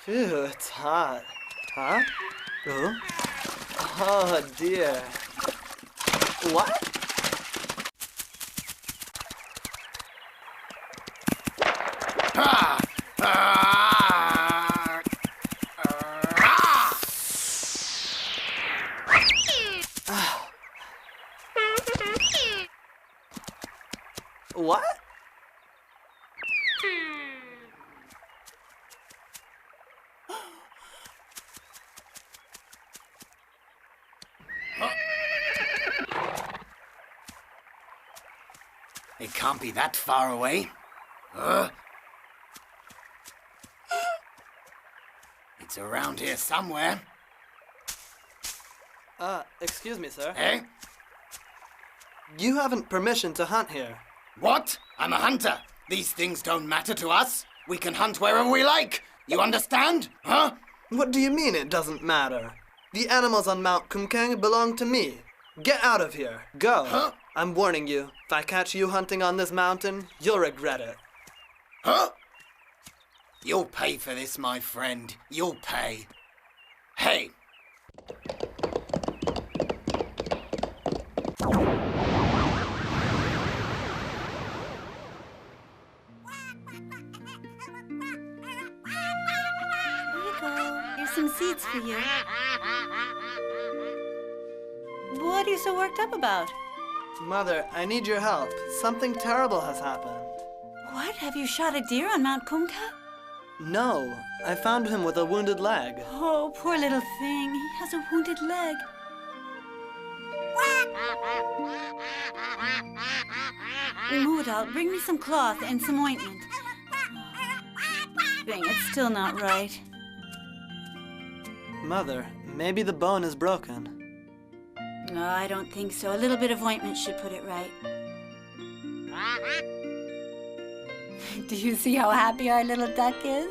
Phew, it's hot. Huh? Oh? Oh, dear. What? Ah! Ah! Ah! What? It can't be that far away. It's around here somewhere. Excuse me, sir. Eh? You haven't permission to hunt here. What? I'm a hunter. These things don't matter to us. We can hunt wherever we like. You understand? Huh? What do you mean it doesn't matter? The animals on Mount Kumkang belong to me. Get out of here. Go. Huh? I'm warning you. If I catch you hunting on this mountain, you'll regret it. Huh? You'll pay for this, my friend. You'll pay. Hey! Here's some seeds for you. What are you so worked up about? Mother, I need your help. Something terrible has happened. What? Have you shot a deer on Mount Kumka? No, I found him with a wounded leg. Oh, poor little thing. He has a wounded leg. Moodal, bring me some cloth and some ointment. Thing, it's still not right. Mother, maybe the bone is broken. No, I don't think so. A little bit of ointment should put it right. Do you see how happy our little duck is?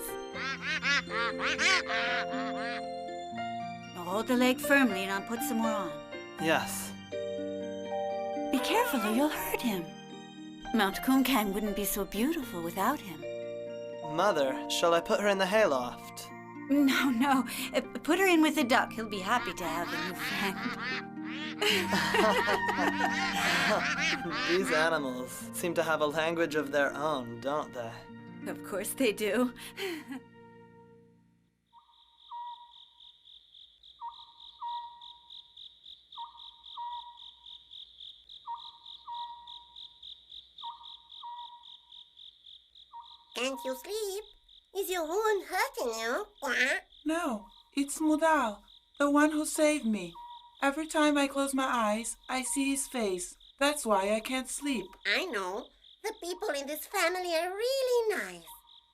Now hold the leg firmly and I'll put some more on. Yes. Be careful or you'll hurt him. Mount Kumkang wouldn't be so beautiful without him. Mother, shall I put her in the hayloft? No. Put her in with the duck. He'll be happy to have a new friend. These animals seem to have a language of their own, don't they? Of course they do. Can't you sleep? Is your wound hurting you? Quack? No, it's Mudal, the one who saved me. Every time I close my eyes, I see his face. That's why I can't sleep. I know. The people in this family are really nice.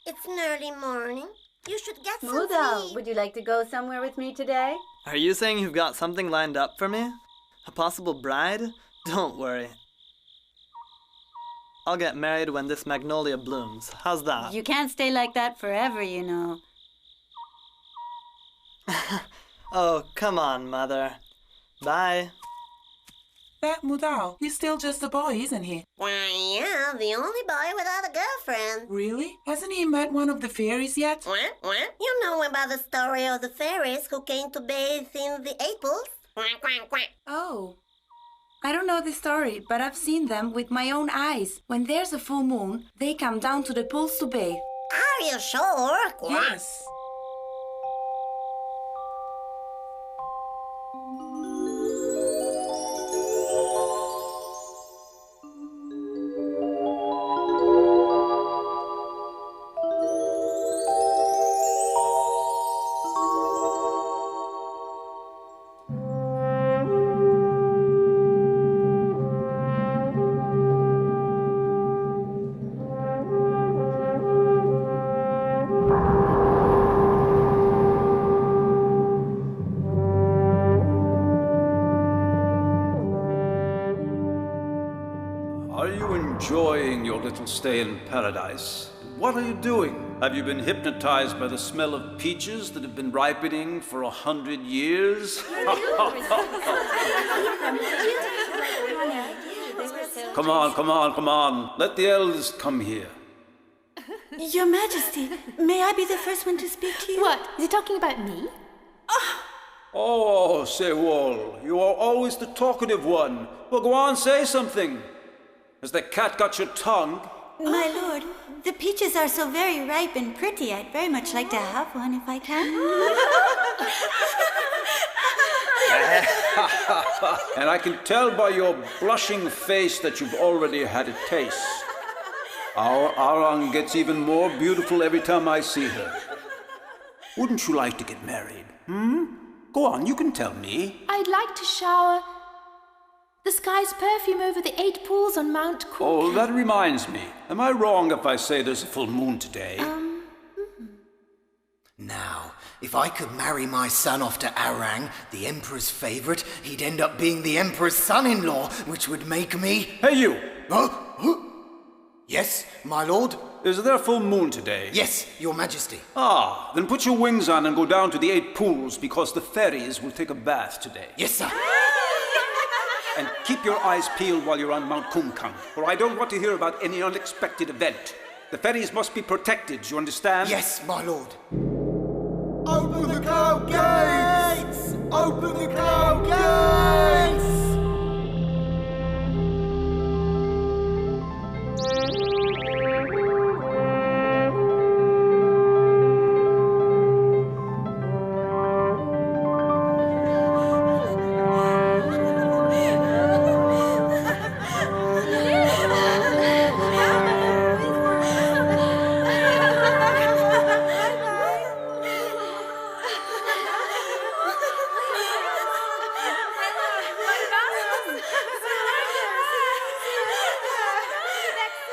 It's an early morning. You should get some Moodal, sleep. would you like to go somewhere with me today? Are you saying you've got something lined up for me? A possible bride? Don't worry. I'll get married when this magnolia blooms. How's that? You can't stay like that forever, you know. Oh, come on, Mother. Bye. That Mudal, he's still just a boy, isn't he? Why, yeah, the only boy without a girlfriend. Really? Hasn't he met one of the fairies yet? What? You know about the story of the fairies who came to bathe in the apples? Quack, quack, quack. Oh. I don't know the story, but I've seen them with my own eyes. When there's a full moon, they come down to the pools to bathe. Are you sure? Quack. Yes. Are you enjoying your little stay in paradise? What are you doing? Have you been hypnotized by the smell of peaches that have been ripening for 100 years? Come on. Let the elders come here. Your Majesty, may I be the first one to speak to you? What? Is he talking about me? Oh, Sewol, you are always the talkative one. Well, go on, say something. Has the cat got your tongue? My lord, the peaches are so very ripe and pretty. I'd very much like to have one if I can. And I can tell by your blushing face that you've already had a taste. Our Arang gets even more beautiful every time I see her. Wouldn't you like to get married? Go on, you can tell me. I'd like to shower the sky's perfume over the 8 pools on Mount Cook. Oh, that reminds me. Am I wrong if I say there's a full moon today? Now, if I could marry my son off to Arang, the Emperor's favorite, he'd end up being the Emperor's son-in-law, which would make me... Hey, you! Huh? Yes, my lord? Is there a full moon today? Yes, your majesty. Ah, then put your wings on and go down to the 8 pools because the fairies will take a bath today. Yes, sir. And keep your eyes peeled while you're on Mount Kumkang, for I don't want to hear about any unexpected event. The fairies must be protected, you understand? Yes, my lord. Open the cloud gates! Open the cloud gates!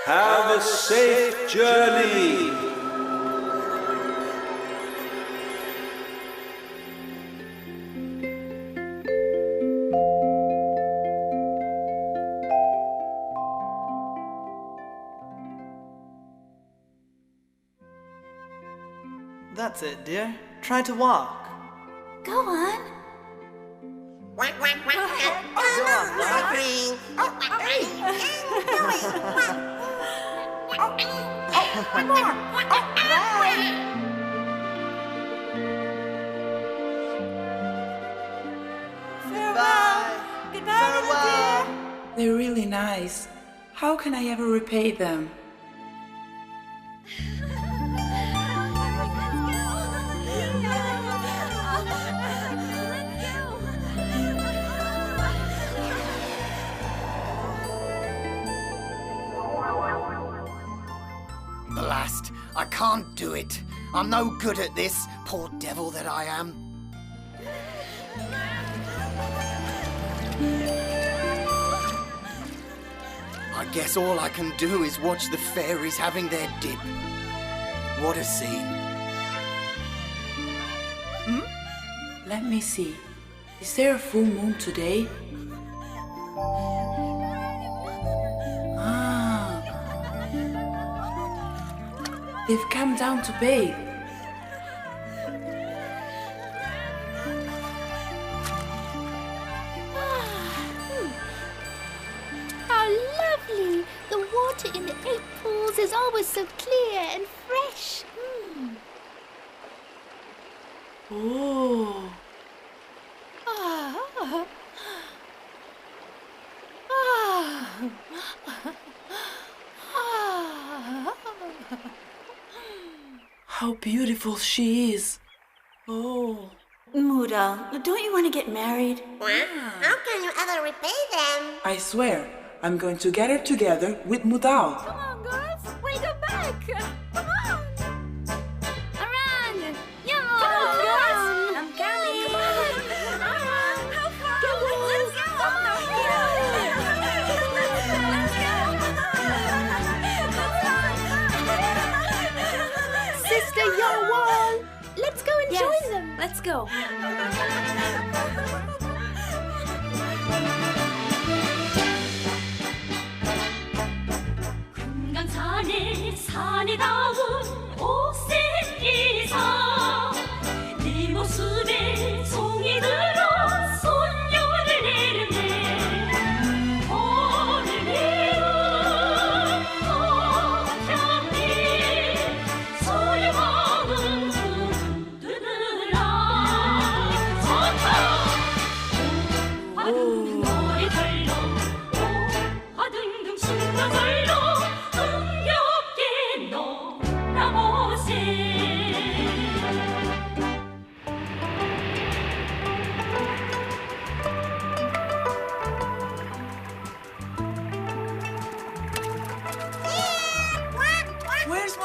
Have a safe journey. That's it, dear. Try to walk. Go on. Quack, quack, quack, quack. Come on, Margaret. Farewell. Goodbye, little dear. They're really nice. How can I ever repay them? Blast! I can't do it. I'm no good at this, poor devil that I am. I guess all I can do is watch the fairies having their dip. What a scene. Let me see. Is there a full moon today? Ah. They've come down to bathe. How lovely! The water in the 8 pools is always so clear and fresh. Oh. Ah. How beautiful she is. Oh. Muda, don't you want to get married? What? How can you ever repay them? I swear, I'm going to get her together with Mudal. Come on, girls. We'll go back. Come on. Around. Yeah. Come on, girls. I'm coming. Come on. How far? Let's go. Sister Yowal, let's go and join them. Let's go. 금강산에 산에다운 옥색 이사 네 모습에 송이 들어 손녀를 내는데 오늘 내은 어향이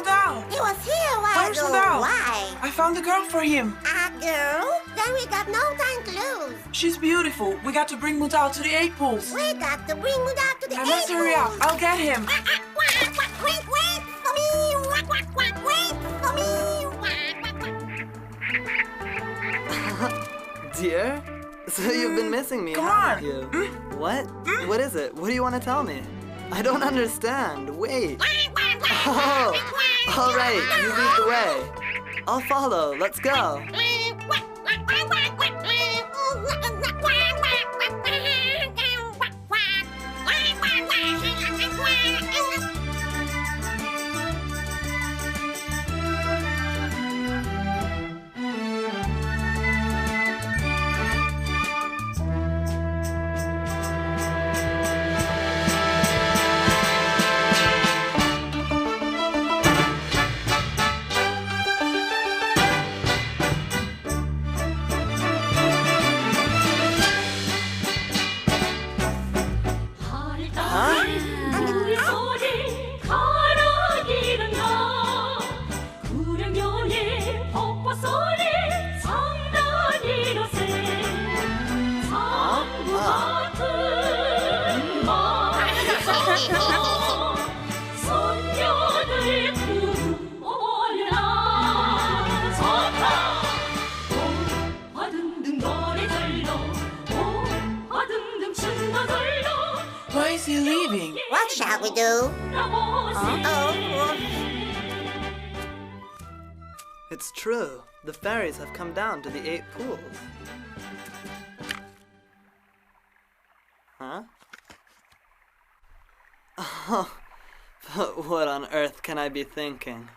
Mudal? He was here a while Where's ago. Mudal? Why? I found a girl for him. A girl? Then we got no time to lose. She's beautiful. We got to bring Mudal to the 8 pools. We got to bring Mudal to the I must hurry up. I'll get him. Wait for me. Wait for me. Dear? So you've been missing me, Come haven't on. you? What? What is it? What do you want to tell me? I don't understand. Wait. Oh, all right. You lead the way. I'll follow. Let's go. 우리 소리 가라기는 나 구령연의 벚꽃 소리 장단이로세 상부 같은 마음에서 손녀들 부어라 좋다 화등등 노래 절로 화등등 춘다 절로 Why is he leaving? What shall we do? It's true. The fairies have come down to the 8 pools. Huh? Oh, but what on earth can I be thinking?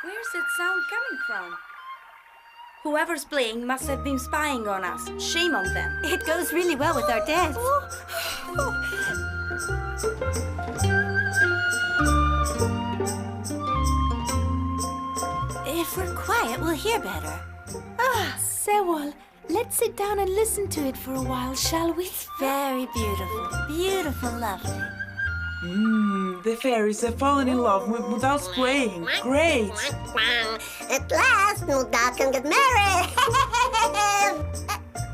Where's that sound coming from? Whoever's playing must have been spying on us. Shame on them. It goes really well with our dance. If we're quiet, we'll hear better. Sewol, let's sit down and listen to it for a while, shall we? Very beautiful. Beautiful, lovely. The fairies have fallen in love with Mudal's playing. Great! At last, Mudal can get married.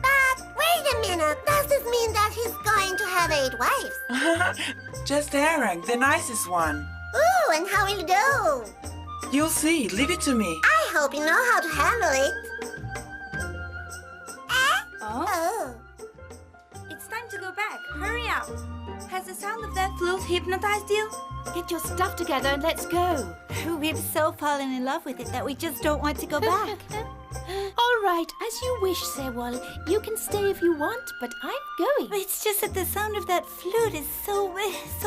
But wait a minute. Does this mean that he's going to have 8 wives? Just Arang, the nicest one. Ooh, and how will you do? You'll see. Leave it to me. I hope you know how to handle it. Oh? It's time to go back. Hurry up. Has the sound of that flute hypnotized you? Get your stuff together and let's go. We've so fallen in love with it that we just don't want to go back. All right, as you wish, Sewol. You can stay if you want, but I'm going. It's just that the sound of that flute is so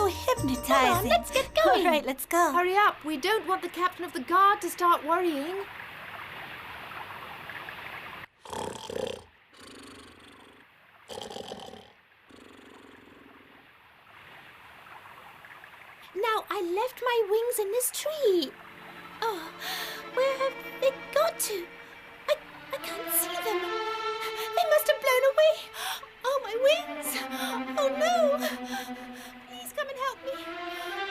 hypnotizing. Come on, let's get going. All right, let's go. Hurry up. We don't want the captain of the guard to start worrying. Now, I left my wings in this tree. Oh, where have they got to? I can't see them. They must have blown away. Oh, my wings. Oh, no. Please come and help me.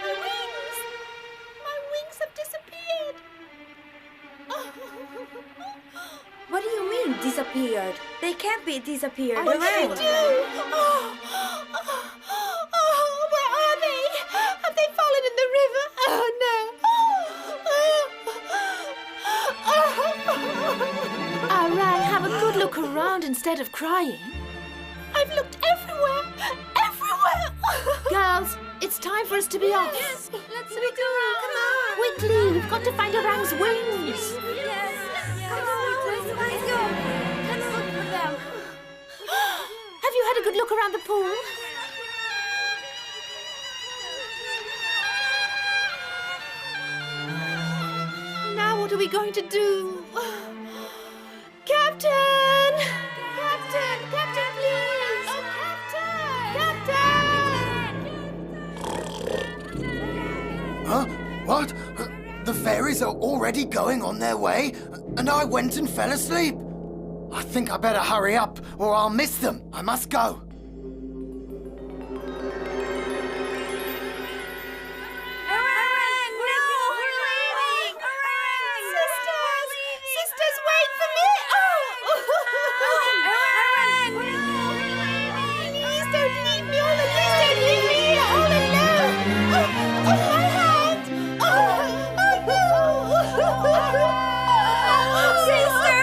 My wings. My wings have disappeared. Oh. What do you mean, disappeared? They can't be disappeared. What did they do? Where are they? Have they fallen in the river? Oh, no. Arang, have a good look around instead of crying. I've looked everywhere. Everywhere. Girls, it's time for us to be off. Yes, let's be going. Come on. Quickly, we've got to find Arang's wings. Yes. Come on, let's go. Let's look for them. Have you had a good look around the pool? Now what are we going to do? Captain! Captain! Captain, please! Oh, Captain! Captain! Huh? What? The fairies are already going on their way, and I went and fell asleep. I think I better hurry up, or I'll miss them. I must go. Sisters, wait for me! Please don't leave me all alone! Please don't leave me here all alone! My hand! Sister!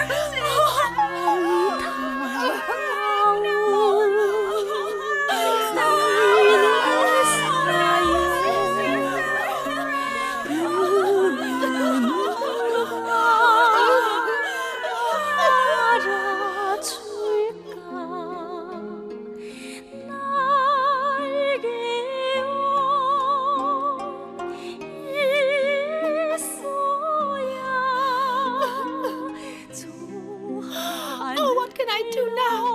Oh, what can I do now?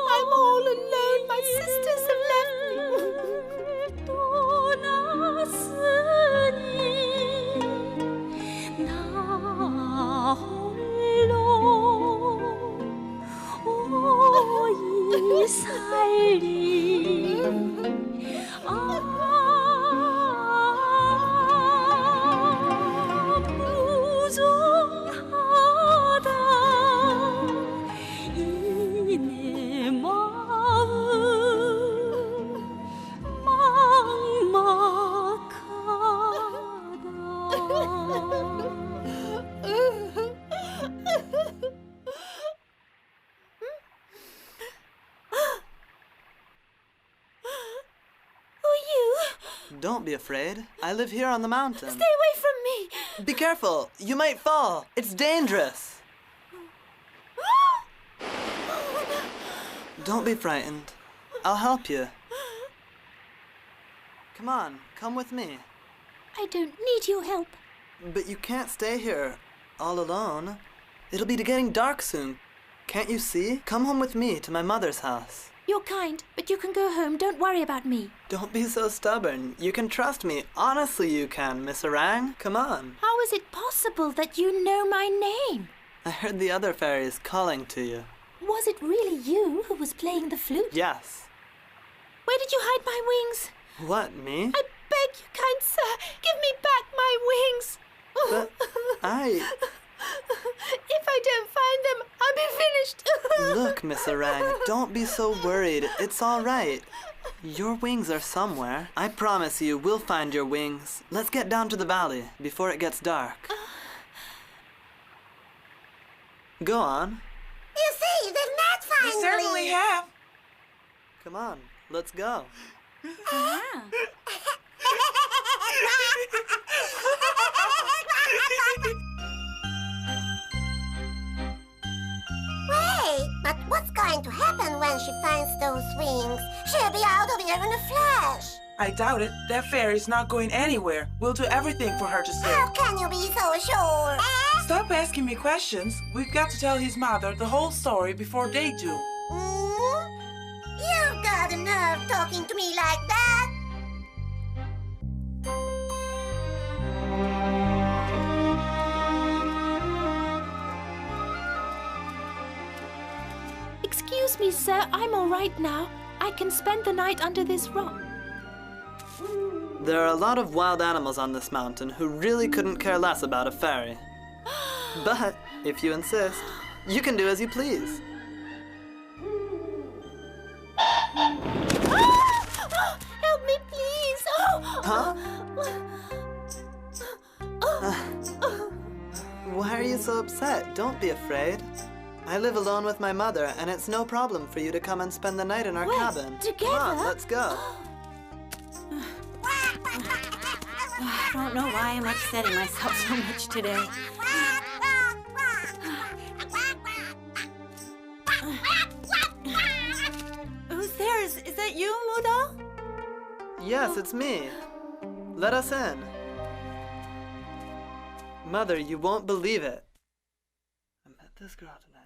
I'm all alone. My sisters have left me. Don't be afraid. I live here on the mountain. Stay away from me! Be careful. You might fall. It's dangerous. Don't be frightened. I'll help you. Come on, come with me. I don't need your help. But you can't stay here all alone. It'll be getting dark soon. Can't you see? Come home with me to my mother's house. You're kind, but you can go home. Don't worry about me. Don't be so stubborn. You can trust me. Honestly, you can, Miss Orang. Come on. How is it possible that you know my name? I heard the other fairies calling to you. Was it really you who was playing the flute? Yes. Where did you hide my wings? What, me? I beg you, kind sir, give me back my wings. But If I don't find them, I'll be finished. Look, Miss Orang, don't be so worried. It's all right. Your wings are somewhere. I promise you, we'll find your wings. Let's get down to the valley before it gets dark. Go on. You see, they've met finally. You certainly have. Come on, let's go. Wait, but what's going to happen when she finds those wings? She'll be out of here in a flash. I doubt it. That fairy's not going anywhere. We'll do everything for her to stay. How can you be so sure? Stop asking me questions. We've got to tell his mother the whole story before they do. You've got a nerve talking to me like that. Excuse me, sir. I'm all right now. I can spend the night under this rock. There are a lot of wild animals on this mountain who really couldn't care less about a fairy. But, if you insist, you can do as you please. Help me, please. Huh? Why are you so upset? Don't be afraid. I live alone with my mother, and it's no problem for you to come and spend the night in our cabin. Together? Come on, let's go. I don't know why I'm upsetting myself so much today. that you, Mudal? Yes, it's me. Let us in. Mother, you won't believe it. I met this girl tonight.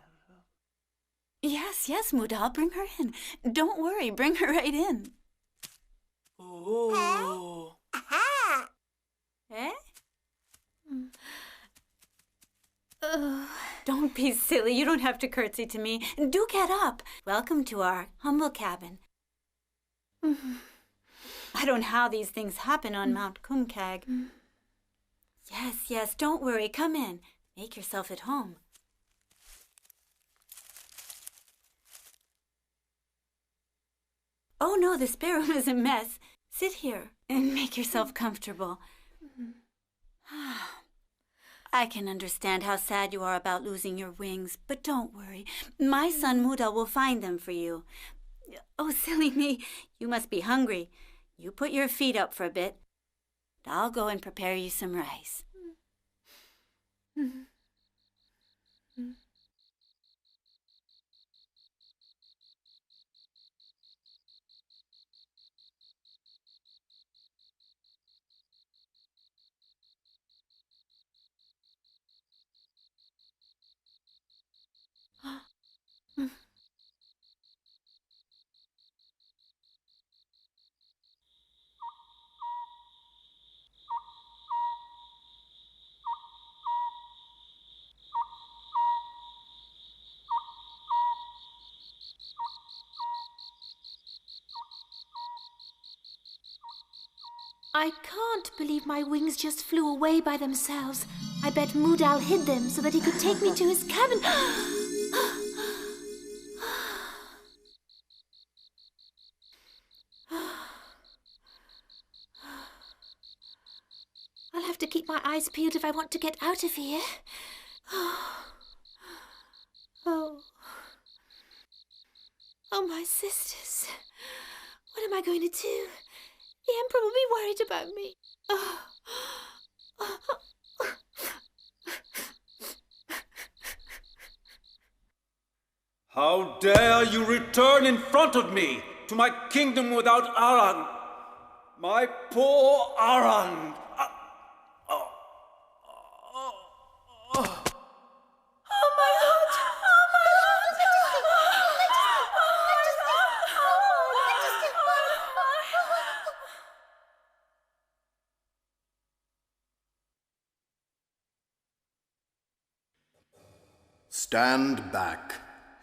Yes, Mudal, bring her in. Don't worry, bring her right in. Oh. Aha! Eh? Don't be silly. You don't have to curtsy to me. Do get up. Welcome to our humble cabin. I don't know how these things happen on Mount Kumkag. Yes, don't worry. Come in. Make yourself at home. Oh no, the spare room is a mess. Sit here and make yourself comfortable. I can understand how sad you are about losing your wings, but don't worry. My son Mudal will find them for you. Oh, silly me, you must be hungry. You put your feet up for a bit. I'll go and prepare you some rice. I can't believe my wings just flew away by themselves. I bet Mudal hid them so that he could take me to his cabin. I'll have to keep my eyes peeled if I want to get out of here. Oh, my sisters. What am I going to do? The Emperor will be worried about me. How dare you return in front of me to my kingdom without Arang? My poor Arang! Stand back.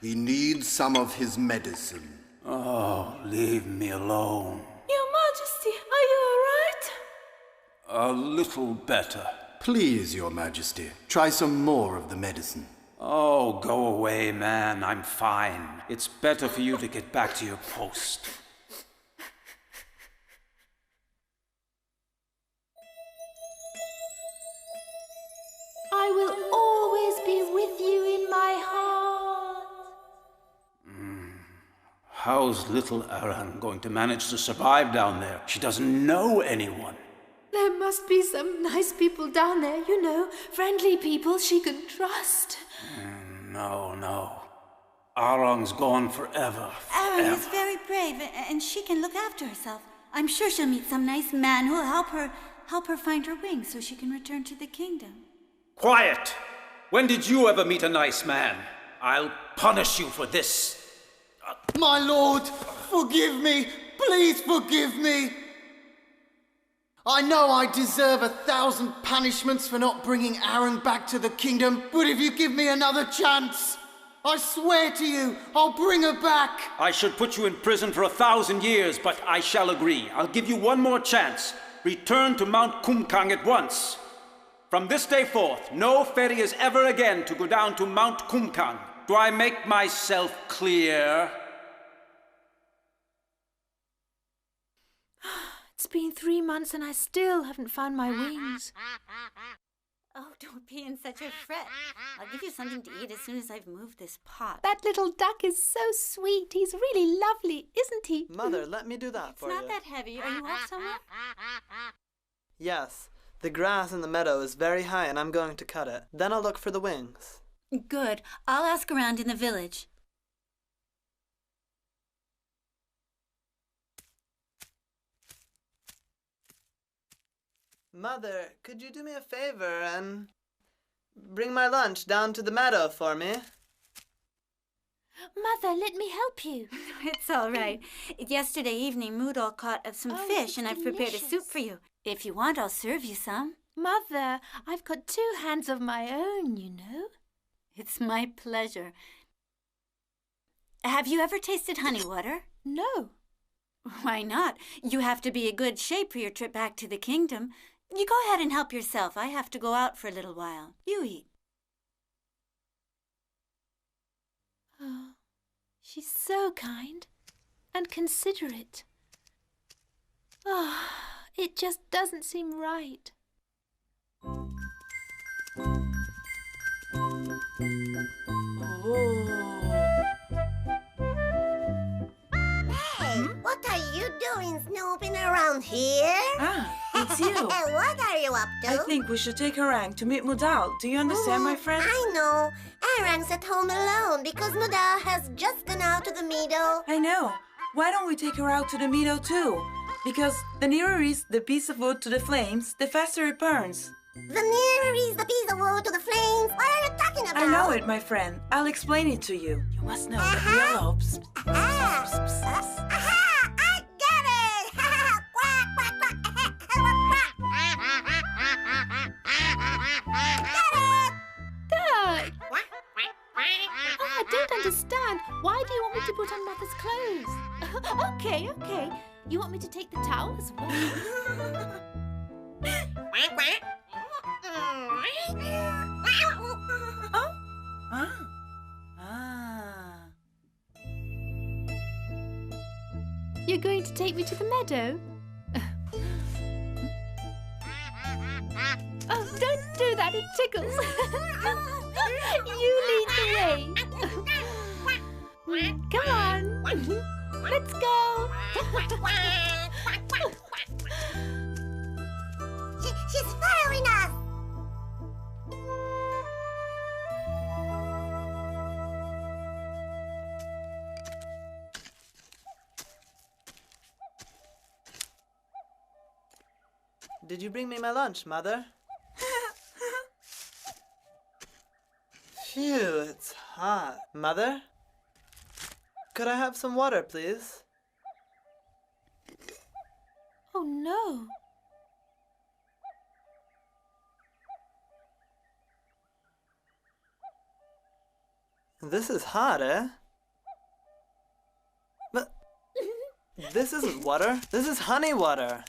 He needs some of his medicine. Oh, leave me alone. Your Majesty, are you all right? A little better. Please, Your Majesty, try some more of the medicine. Oh, go away, man. I'm fine. It's better for you to get back to your post. I will always be with you in my heart. How's little Arang going to manage to survive down there? She doesn't know anyone. There must be some nice people down there, you know, friendly people she can trust. No. Arang's gone forever. Arang is very brave, and she can look after herself. I'm sure she'll meet some nice man who'll help her find her wings so she can return to the kingdom. Quiet! When did you ever meet a nice man? I'll punish you for this. My lord, forgive me. Please forgive me. I know I deserve 1,000 punishments for not bringing Arang back to the kingdom, but if you give me another chance, I swear to you, I'll bring her back. I should put you in prison for 1,000 years, but I shall agree. I'll give you one more chance. Return to Mount Kumkang at once. From this day forth, no ferry is ever again to go down to Mount Kumkang. Do I make myself clear? It's been 3 months and I still haven't found my wings. Oh, don't be in such a fret. I'll give you something to eat as soon as I've moved this pot. That little duck is so sweet. He's really lovely, isn't he? Mother, let me do that for you. It's not that heavy. Are you off somewhere? Yes. The grass in the meadow is very high and I'm going to cut it. Then I'll look for the wings. Good. I'll ask around in the village. Mother, could you do me a favor and bring my lunch down to the meadow for me? Mother, let me help you. It's all right. Yesterday evening, Moodle caught some fish, and I've prepared a soup delicious. for you. If you want, I'll serve you some. Mother, I've got 2 hands of my own, you know. It's my pleasure. Have you ever tasted honey water? No. Why not? You have to be in good shape for your trip back to the kingdom. You go ahead and help yourself. I have to go out for a little while. You eat. Oh, she's so kind and considerate. Oh, it just doesn't seem right. Hey, what are you doing snooping around here? Ah, it's you. What are you up to? I think we should take Orang to meet Mudal. Do you understand, my friend? I know. Arang's at home alone because Muda has just gone out to the meadow. I know. Why don't we take her out to the meadow too? Because the nearer is the piece of wood to the flames, the faster it burns. The nearer is the piece of wood to the flames. What are you talking about? I know it, my friend. I'll explain it to you. You must know that yellow... Aha! I get it! Quack, quack, quack. Quack. Get it! Dad! Oh, I don't understand. Why do you want me to put on Mother's clothes? Okay. You want me to take the towel as well? You're going to take me to the meadow? Oh, don't do that, it tickles. You lead the way. Come on. Let's go. She's following us. Did you bring me my lunch, Mother? Phew, it's hot. Mother? Could I have some water, please? Oh, no. This is hot, eh? But this isn't water. This is honey water.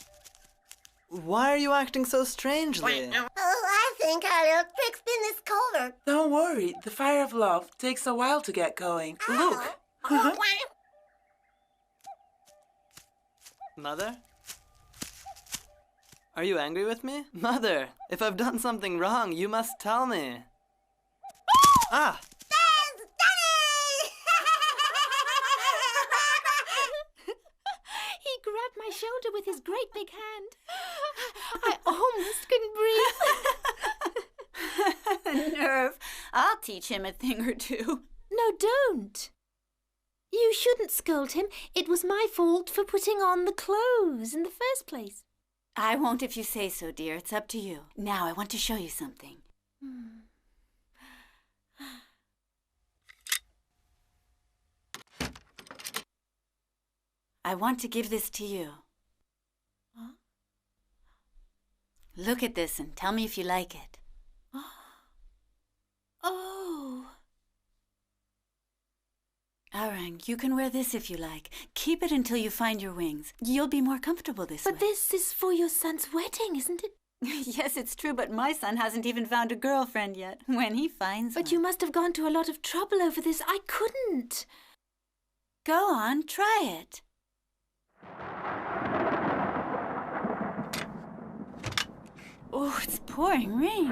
Why are you acting so strangely? Oh, I think our little trickspin is covered. Don't worry. The fire of love takes a while to get going. Look. Mother? Are you angry with me? Mother, if I've done something wrong, you must tell me. Ah! He grabbed my shoulder with his great big hand. I almost couldn't breathe. Nerve. I'll teach him a thing or two. No, don't. You shouldn't scold him. It was my fault for putting on the clothes in the first place. I won't if you say so, dear. It's up to you. Now I want to show you something. I want to give this to you. Huh? Look at this and tell me if you like it. Oh. Arang, you can wear this if you like. Keep it until you find your wings. You'll be more comfortable this way. But this is for your son's wedding, isn't it? Yes, it's true, but my son hasn't even found a girlfriend yet. When he finds But one. you must have gone to a lot of trouble over this. I couldn't. Go on, try it. Oh, it's pouring rain.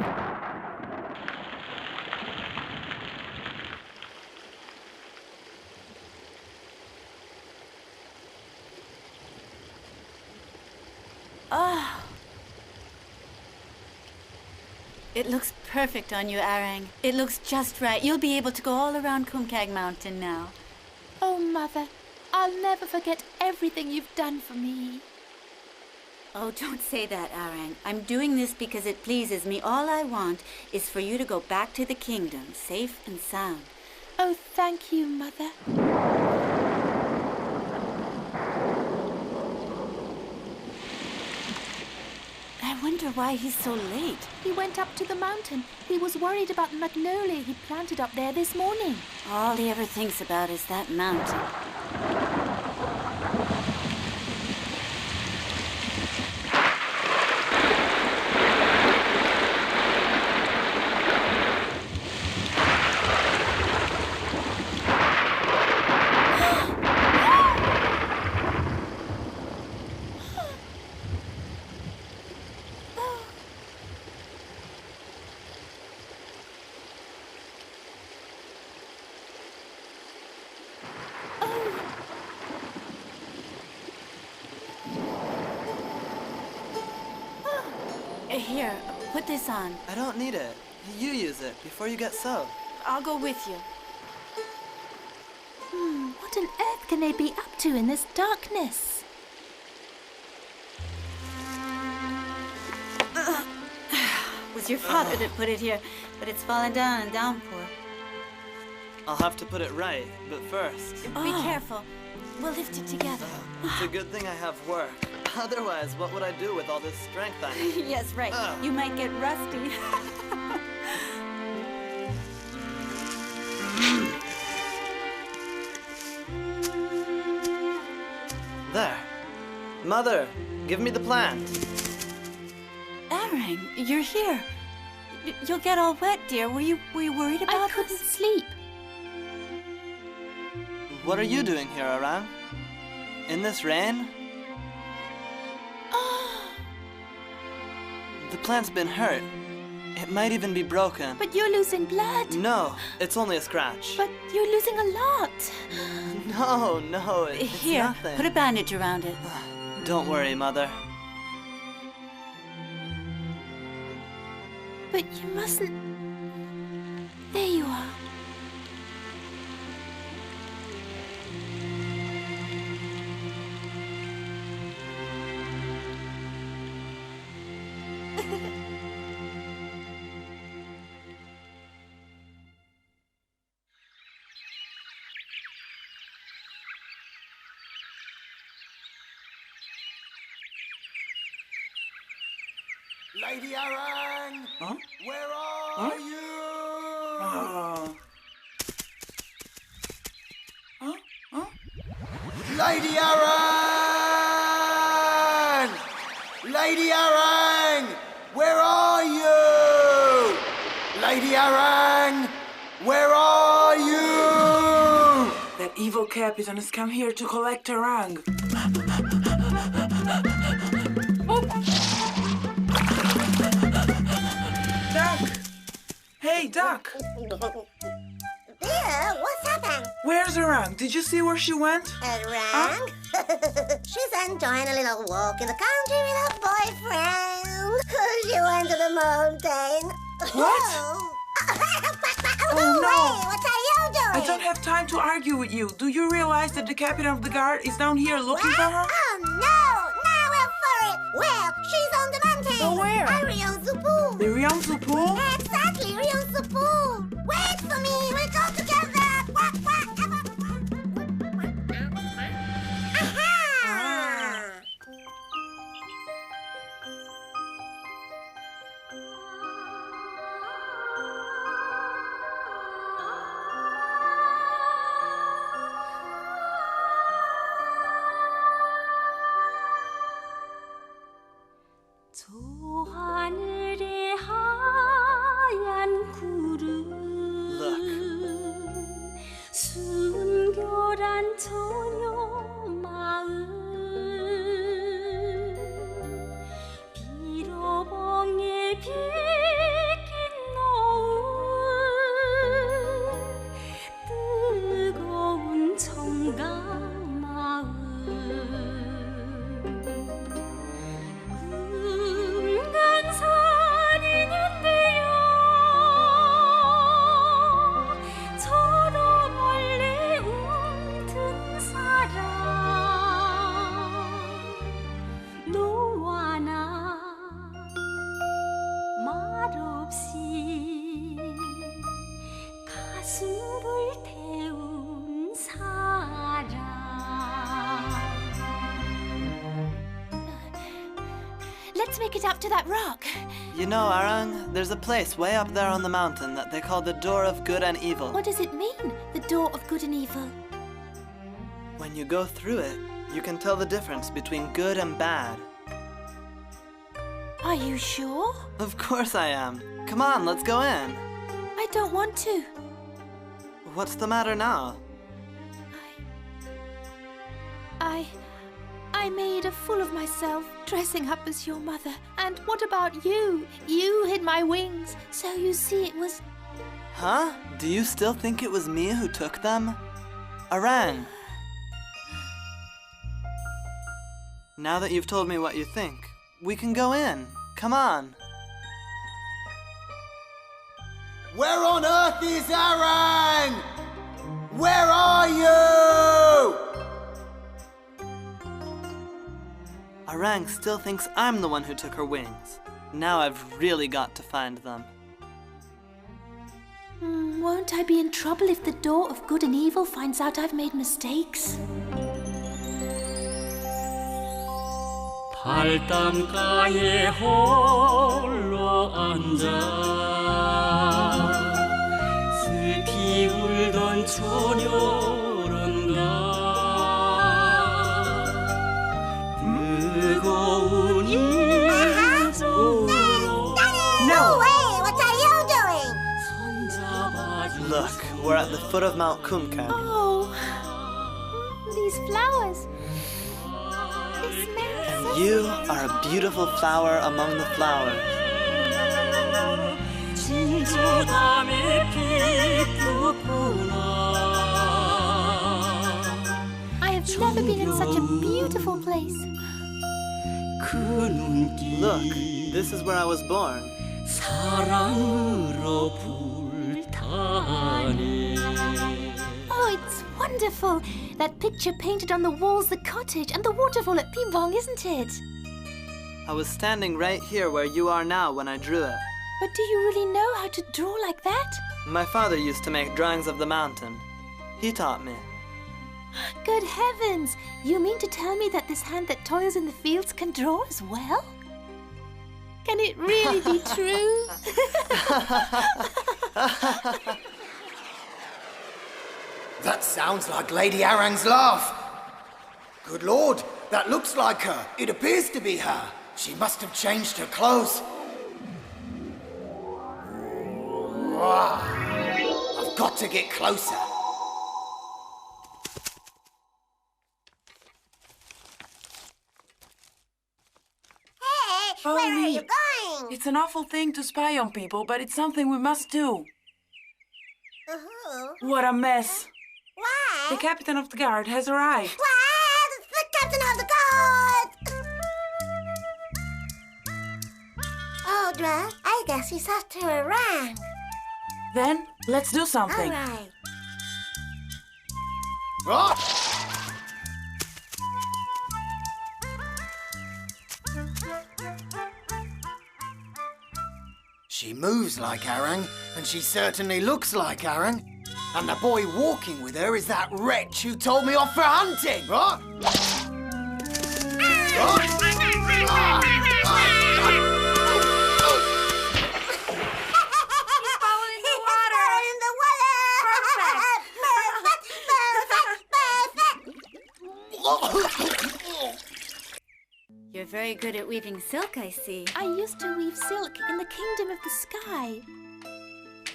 Oh. It looks perfect on you, Arang. It looks just right. You'll be able to go all around Kumkag Mountain now. Oh, Mother, I'll never forget everything you've done for me. Oh, don't say that, Arang. I'm doing this because it pleases me. All I want is for you to go back to the kingdom, safe and sound. Oh, thank you, Mother. I wonder why he's so late. He went up to the mountain. He was worried about the magnolia he planted up there this morning. All he ever thinks about is that mountain. Here, put this on. I don't need it. You use it before you get soaked. I'll go with you. What on earth can they be up to in this darkness? It was your father that put it here, but it's fallen down in downpour. I'll have to put it right, but first. Be careful. We'll lift it together. It's a good thing I have work. Otherwise, what would I do with all this strength I have? Yes, right. You might get rusty. There. Mother, give me the plant. Arang, you're here. You'll get all wet, dear. Were you worried about I couldn't this? sleep. What are you doing here, Arang? In this rain? The plant's been hurt. It might even be broken. But you're losing blood. No, it's only a scratch. But you're losing a lot. No, it's Here, nothing. put a bandage around it. Don't worry, Mother. But you mustn't... There you are. Lady Arang! Huh? Where are you? Lady Arang! Lady Arang! Where are you? Lady Arang! Where are you? That evil captain has come here to collect Arang. Duck! Hey, Duck! Yeah, what's happened? Where's Arang? Did you see where she went? Arang? She's enjoying a little walk in the country with her boyfriend. She went to the mountain. What? Oh, no. What are you doing? I don't have time to argue with you. Do you realize that the captain of the guard is down here looking for her? Oh, no! Now we're for it! Well, she's on the mountain! Oh, where? At Ryongsu Pool! The Ryongsu Pool? Exactly, Ryongsu Pool! Wait for me! We'll go together! Quack, quack! Aha! 저 하늘의 하얀 구름 순결한 처녀 마음 비로봉에 비긴 노을 뜨거운 청각 마음 금강산이는데요 저로 멀리 움든 산 Let's make it up to that rock. You know, Arang, there's a place way up there on the mountain that they call the Door of Good and Evil. What does it mean, the door of good and evil? When you go through it, you can tell the difference between good and bad. Are you sure? Of course I am. Come on, let's go in. I don't want to. What's the matter now? I made a fool of myself dressing up as your mother. And what about you? You hid my wings, so you see it was... Huh? Do you still think it was me who took them? Arang! Now that you've told me what you think, we can go in. Come on. Where on earth is Arang? Where are you? Arang still thinks I'm the one who took her wings. Now I've really got to find them. Won't I be in trouble if the door of good and evil finds out I've made mistakes? 달담가에 홀로 앉아 슬피 울던 처녀란가 뜨거운 인조로 No way! What are you doing? 손잡아준 Look, we're at the foot of Mount Kumkan. Oh, these flowers. They smell so You are a beautiful flower among the flowers. 진저담에 피었구나 I have never been in such a beautiful place. 그 눈길 Look, this is where I was born. 사랑으로 불타네 Oh, it's wonderful. That picture painted on the walls, the cottage, and the waterfall at Pimbong, isn't it? I was standing right here where you are now when I drew it. But do you really know how to draw like that? My father used to make drawings of the mountain. He taught me. Good heavens! You mean to tell me that this hand that toils in the fields can draw as well? Can it really be true? That sounds like Lady Arang's laugh. Good Lord, that looks like her. It appears to be her. She must have changed her clothes. I've got to get closer. Hey, Follow where are me. you going? It's an awful thing to spy on people, but it's something we must do. What a mess. Why? The captain of the guard has arrived. What? The captain of the guard! Audra, I guess he's after a rank. Then, let's do something. All right. Ah! She moves like Arang, and she certainly looks like Arang. And the boy walking with her is that wretch who told me off for hunting. Ah! Ah! Ah! You're very good at weaving silk, I see. I used to weave silk in the kingdom of the sky.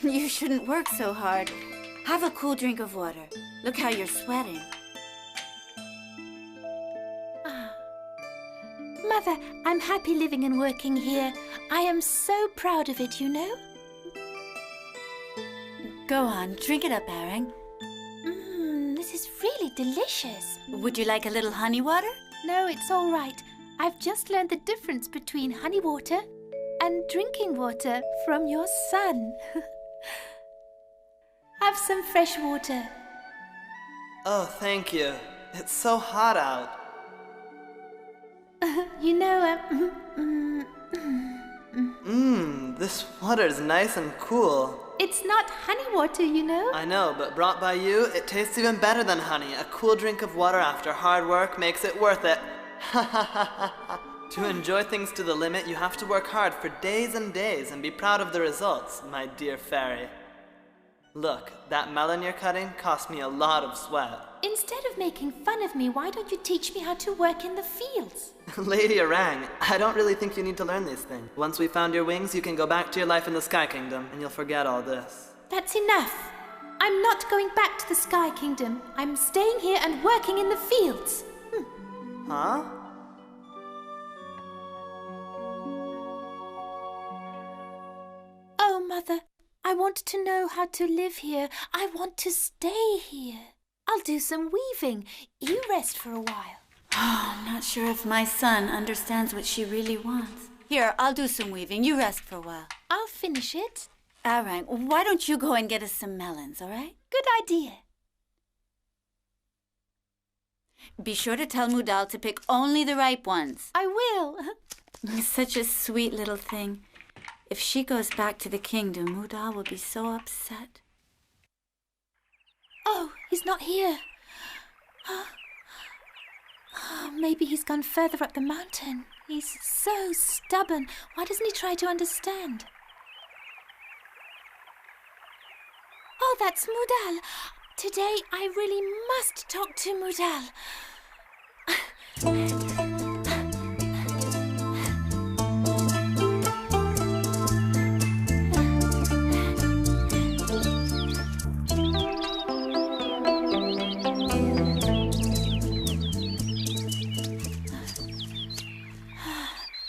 You shouldn't work so hard. Have a cool drink of water. Look how you're sweating. Mother, I'm happy living and working here. I am so proud of it, you know. Go on, drink it up, Arang. This is really delicious. Would you like a little honey water? No, it's all right. I've just learned the difference between honey water and drinking water from your son. Have some fresh water. Oh, thank you. It's so hot out. You know, This water's nice and cool. it's not honey water, you know. I know, but brought by you, it tastes even better than honey. A cool drink of water after hard work makes it worth it. Ha ha ha ha ha. To enjoy things to the limit, you have to work hard for days and days and be proud of the results, my dear fairy. Look, that melon you're cutting cost me a lot of sweat. Instead of making fun of me, why don't you teach me how to work in the fields? Lady Orang, I don't really think you need to learn these things. Once we found your wings, you can go back to your life in the Sky Kingdom, and you'll forget all this. That's enough. I'm not going back to the Sky Kingdom. I'm staying here and working in the fields. Huh? Oh, Mother, I want to know how to live here. I want to stay here. I'll do some weaving. You rest for a while. Oh, I'm not sure if my son understands what she really wants. Here, I'll do some weaving. You rest for a while. I'll finish it. Arang, why don't you go and get us some melons, all right? Good idea. Be sure to tell Mudal to pick only the ripe ones. I will. He's such a sweet little thing. If she goes back to the kingdom, Mudal will be so upset. Oh, he's not here. Oh, maybe he's gone further up the mountain. He's so stubborn. Why doesn't he try to understand? Oh, that's Mudal. Today I really must talk to Mudal.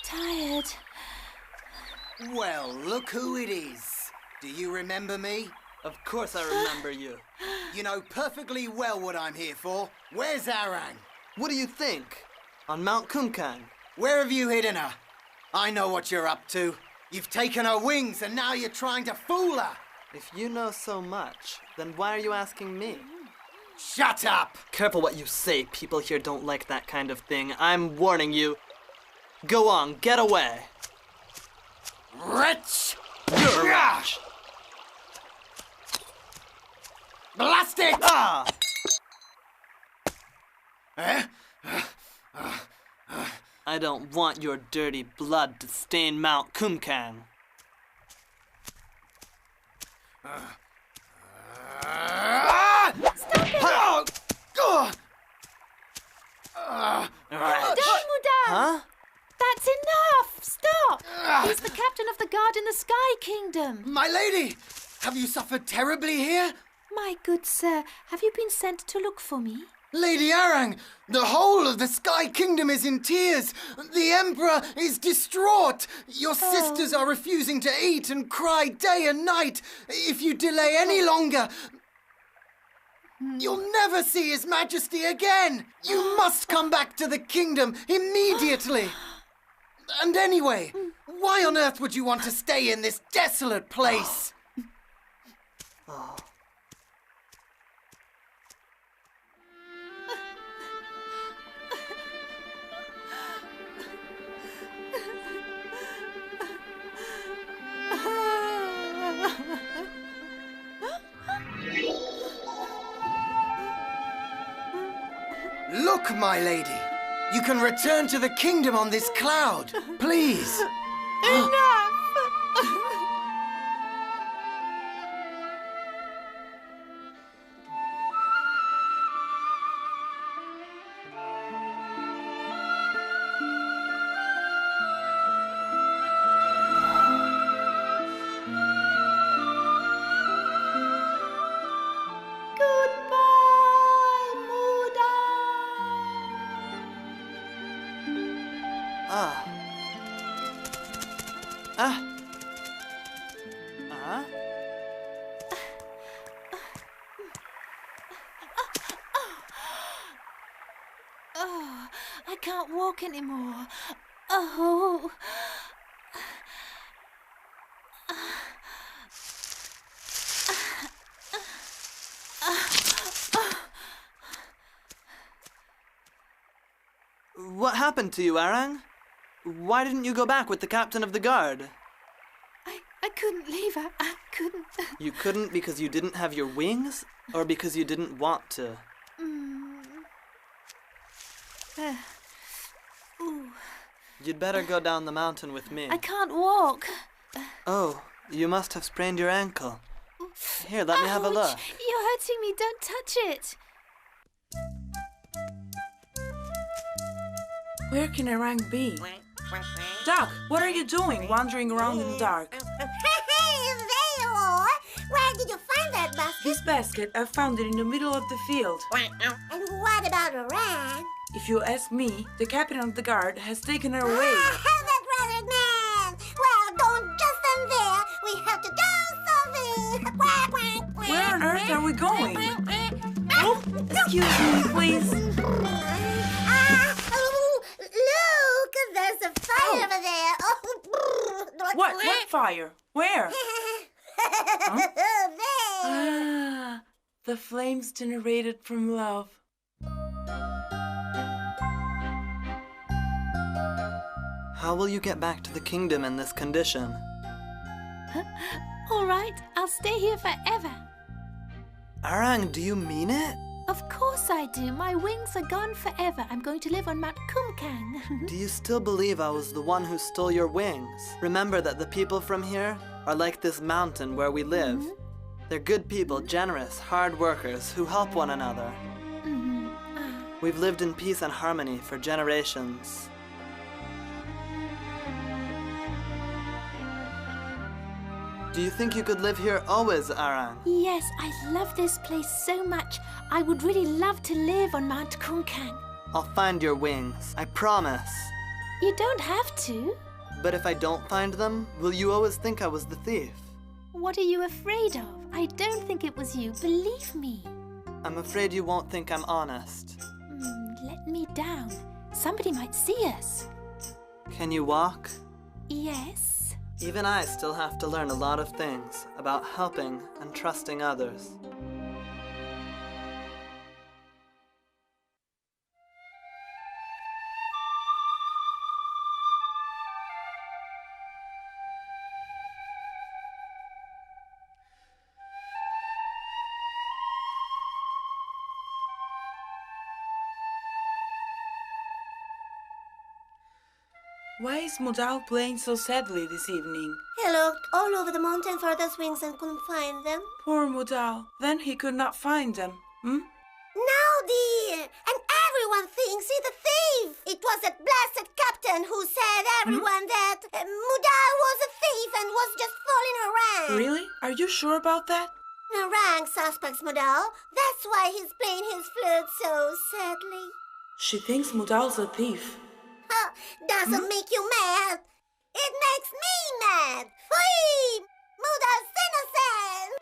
Tired. Well, look who it is. Do you remember me? Of course I remember you. You know perfectly well what I'm here for. Where's Arang? What do you think? On Mount Kumkang. Where have you hidden her? I know what you're up to. You've taken her wings and now you're trying to fool her. If you know so much, then why are you asking me? Shut up! Careful what you say. People here don't like that kind of thing. I'm warning you. Go on, get away. Wretch! You're a wretch. Blast it! Ah! I don't want your dirty blood to stain Mount Kumkang. Stop it! Mudal! Huh? That's enough! Stop! He's the captain of the guard in the Sky Kingdom. My lady! Have you suffered terribly here? My good sir, have you been sent to look for me? Lady Arang, the whole of the Sky Kingdom is in tears. The Emperor is distraught. Your sisters are refusing to eat and cry day and night. If you delay any longer, you'll never see His Majesty again. You must come back to the kingdom immediately. And anyway, why on earth would you want to stay in this desolate place? Look, my lady. You can return to the kingdom on this cloud. Please. Enough! Oh, I can't walk anymore. Oh. What happened to you, Arang? Why didn't you go back with the captain of the guard? I couldn't leave. I couldn't. You couldn't because you didn't have your wings? Or because you didn't want to? You'd better go down the mountain with me. I can't walk. Oh, you must have sprained your ankle. Here, let me have a look. Ouch! You're hurting me. Don't touch it. Where can Orang be? Duck, what are you doing wandering around in the dark? Hey, there you are. Where did you find that basket? This basket, I found it in the middle of the field. And what about Orang? If you ask me, the captain of the guard has taken her away. That rabbit man! Well, don't just stand there. We have to do something. Quack, quack, quack. Where on earth are we going? Oh, excuse me, please. Look, there's a fire over there. Oh. What fire? Where? There. Ah, the flames generated from love. How will you get back to the kingdom in this condition? All right, I'll stay here forever. Arang, do you mean it? Of course I do. My wings are gone forever. I'm going to live on Mount Kumkang. Do you still believe I was the one who stole your wings? Remember that the people from here are like this mountain where we live. They're good people, generous, hard workers who help one another. We've lived in peace and harmony for generations. Do you think you could live here always, Arang? Yes, I love this place so much. I would really love to live on Mount Kumkang. I'll find your wings, I promise. You don't have to. But if I don't find them, will you always think I was the thief? What are you afraid of? I don't think it was you, believe me. I'm afraid you won't think I'm honest. Let me down. Somebody might see us. Can you walk? Yes. Even I still have to learn a lot of things about helping and trusting others. Why is Modal playing so sadly this evening? He looked all over the mountain for those wings and couldn't find them. Poor Modal. Then he could not find them. No, dear. And everyone thinks he's the thief. It was that blasted captain who said everyone that Mudal was a thief and was just fooling around. Really? Are you sure about that? Orang suspects Mudal. That's why he's playing his flute so sadly. She thinks Modal's a thief. Doesn't make you mad. It makes me mad. Free! Mudal's innocent.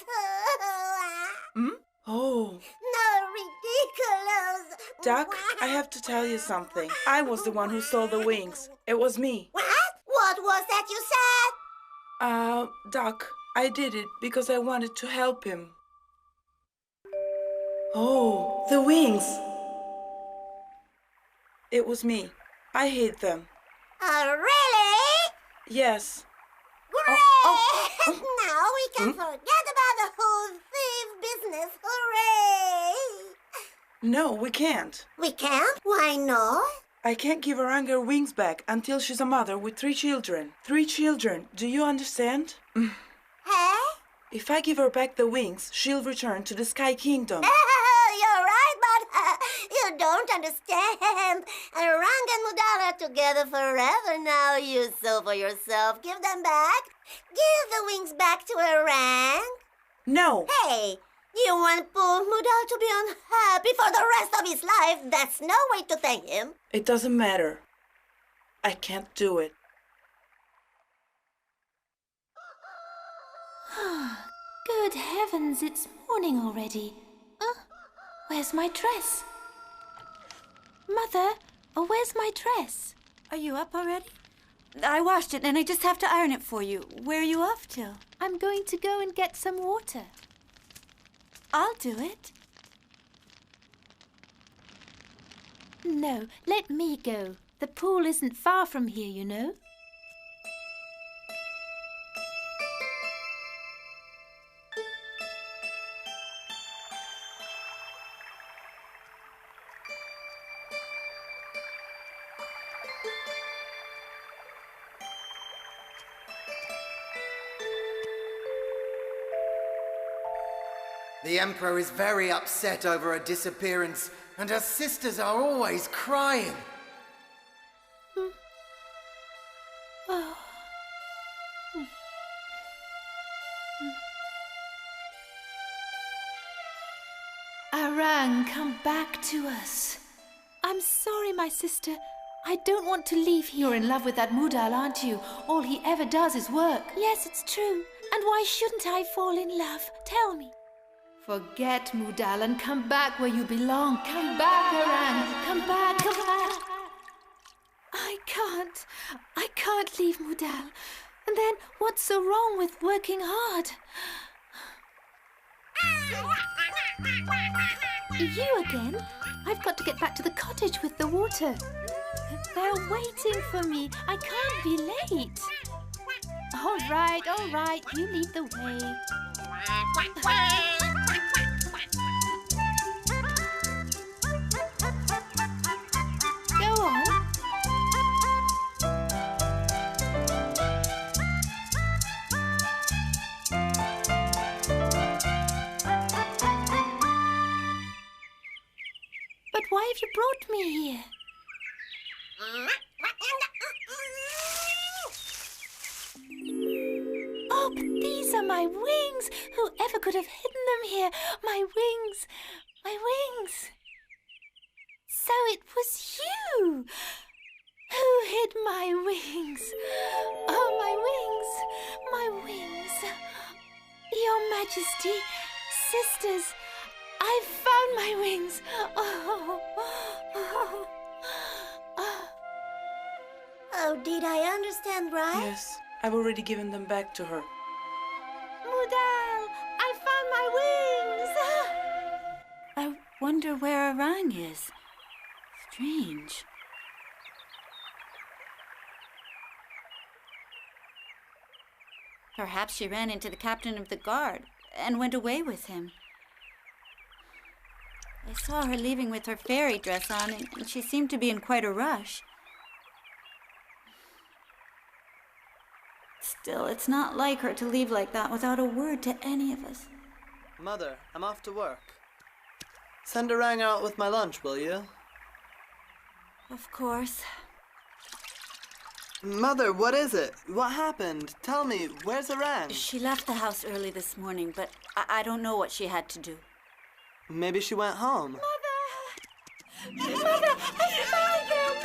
Oh. No, ridiculous. Duck, I have to tell you something. I was the one who stole the wings. It was me. What? What was that you said? Duck, I did it because I wanted to help him. Oh, the wings. It was me. I hid them. Really? Yes. Great! Now we can forget about the whole thief business. Hooray! No, we can't. We can't? Why not? I can't give Orang her wings back until she's a mother with 3 children. 3 children. Do you understand? Hey? If I give her back the wings, she'll return to the Sky Kingdom. You're right, but you don't understand. Orang and Mudal are together forever now. You saw for yourself. Give them back. Give the wings back to Orang. No. Hey, you want poor Mudal to be unhappy for the rest of his life? That's no way to thank him. It doesn't matter. I can't do it. Good heavens, it's morning already. Where's my dress? Mother, where's my dress? Are you up already? I washed it and I just have to iron it for you. Where are you off to? I'm going to go and get some water. I'll do it. No, let me go. The pool isn't far from here, you know. The Emperor is very upset over her disappearance, and her sisters are always crying. Arang, come back to us. I'm sorry, my sister. I don't want to leave you. You're in love with that Mudal, aren't you? All he ever does is work. Yes, it's true. And why shouldn't I fall in love? Tell me. Forget Mudal and come back where you belong. Come back, Arang. Come back, come back. I can't leave Mudal. And then what's so wrong with working hard? You again? I've got to get back to the cottage with the water. They're waiting for me. I can't be late. All right, you lead the way. Go on. But why have you brought me here? Oh, but these are my wings! Whoever could have hidden them here? My wings! My wings! So it was you who hid my wings! Oh, my wings! My wings! Your Majesty, sisters, I've found my wings! Oh, did I understand right? Yes, I've already given them back to her. Mudal, I found my wings! I wonder where Arang is. Strange. Perhaps she ran into the captain of the guard and went away with him. I saw her leaving with her fairy dress on, and she seemed to be in quite a rush. Still, it's not like her to leave like that without a word to any of us. Mother, I'm off to work. Send Arang out with my lunch, will you? Of course. Mother, what is it? What happened? Tell me, where's Arang? She left the house early this morning, but I don't know what she had to do. Maybe she went home. Mother, I found them!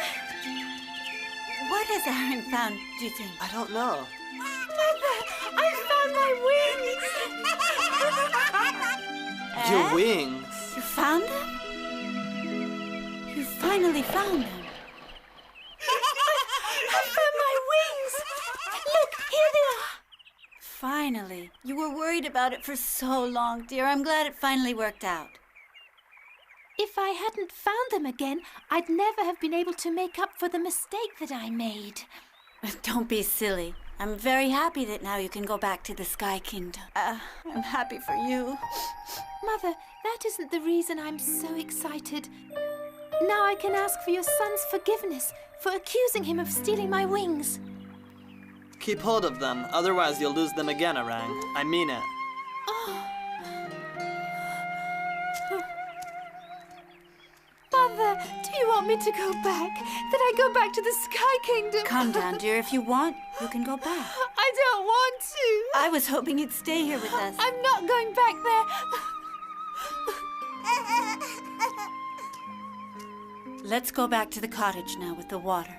What has Arang found, do you think? I don't know. Mother, I found my wings! Your wings? You found them? You finally found them. I found my wings! Look, here they are! Finally. You were worried about it for so long, dear. I'm glad it finally worked out. If I hadn't found them again, I'd never have been able to make up for the mistake that I made. Don't be silly. I'm very happy that now you can go back to the Sky Kingdom. I'm happy for you. Mother, that isn't the reason I'm so excited. Now I can ask for your son's forgiveness for accusing him of stealing my wings. Keep hold of them, otherwise you'll lose them again, Arang. I mean it. Mother, do you want me to go back? That I go back to the Sky Kingdom? Calm down, dear. If you want, you can go back. I don't want to. I was hoping you'd stay here with us. I'm not going back there. Let's go back to the cottage now with the water.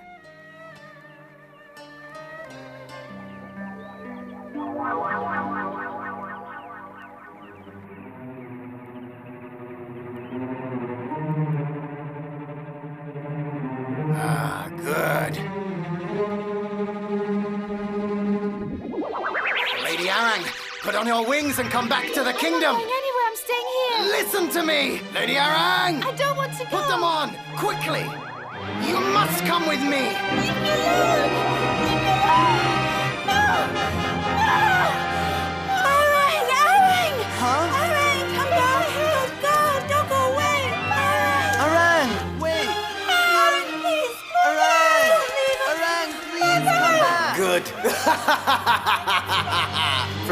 Good. Lady Arang, put on your wings and come back to the kingdom. I'm not going anywhere. I'm staying here. Listen to me, Lady Arang. I don't want to go. Put them on, quickly. You must come with me. Leave me alone. Leave me alone. No. No. Arang, Arang. Huh? Arang, come back. Don't go. Don't go away. Arang, wait! Arang, please. Arang! Don't leave us. Arang, please come back! Good.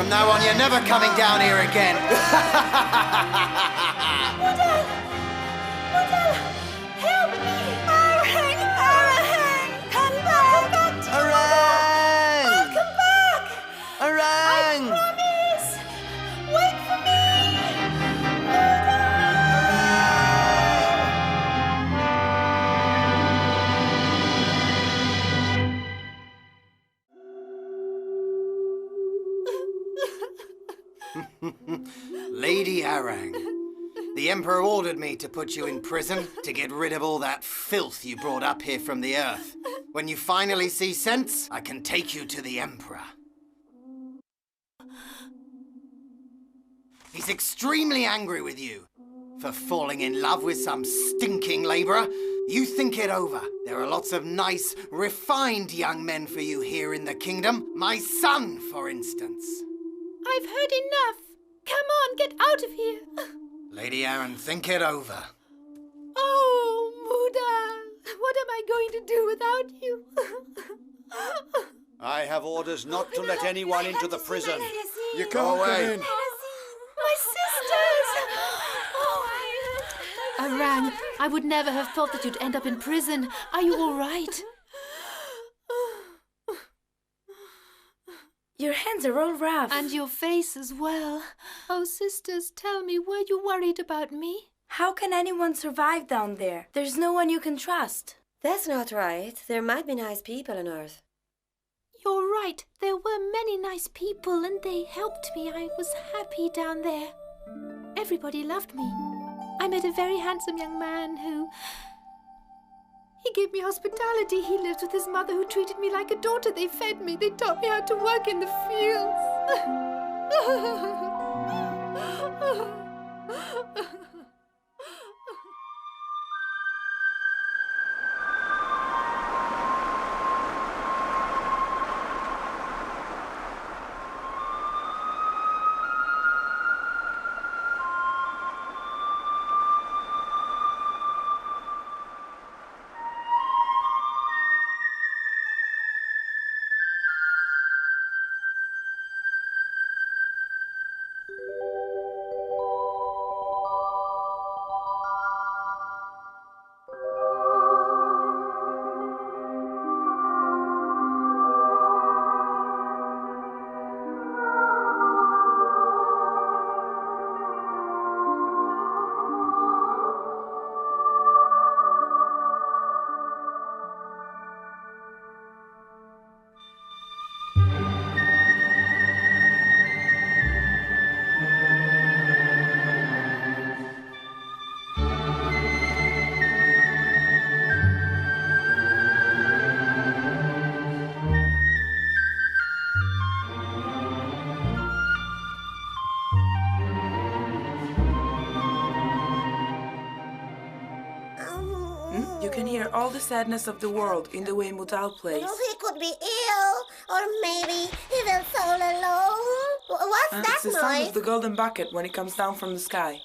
From now on, you're never coming down here again. Modal! Modal! Help me! Arang! Arang! Come back! Come back to Arang! I'll come back! Arang! I promise! Wait for me! Lady Arang, the Emperor ordered me to put you in prison to get rid of all that filth you brought up here from the earth. When you finally see sense, I can take you to the Emperor. He's extremely angry with you for falling in love with some stinking laborer. You think it over. There are lots of nice, refined young men for you here in the kingdom. My son, for instance. I've heard enough. Come on, get out of here. Lady Arang, think it over. Oh, Muda, what am I going to do without you? I have orders not to let anyone into the prison. You can't come in. My sisters! Arang, I would never have thought that you'd end up in prison. Are you all right? Your hands are all rough. And your face as well. Oh, sisters, tell me, were you worried about me? How can anyone survive down there? There's no one you can trust. That's not right. There might be nice people on Earth. You're right. There were many nice people and they helped me. I was happy down there. Everybody loved me. I met a very handsome young man who... He gave me hospitality. He lives with his mother who treated me like a daughter. They fed me. They taught me how to work in the fields. You can hear all the sadness of the world in the way Mudal plays. He could be ill, or maybe he feels all alone. What's that It's the sound noise? of the golden bucket when it comes down from the sky.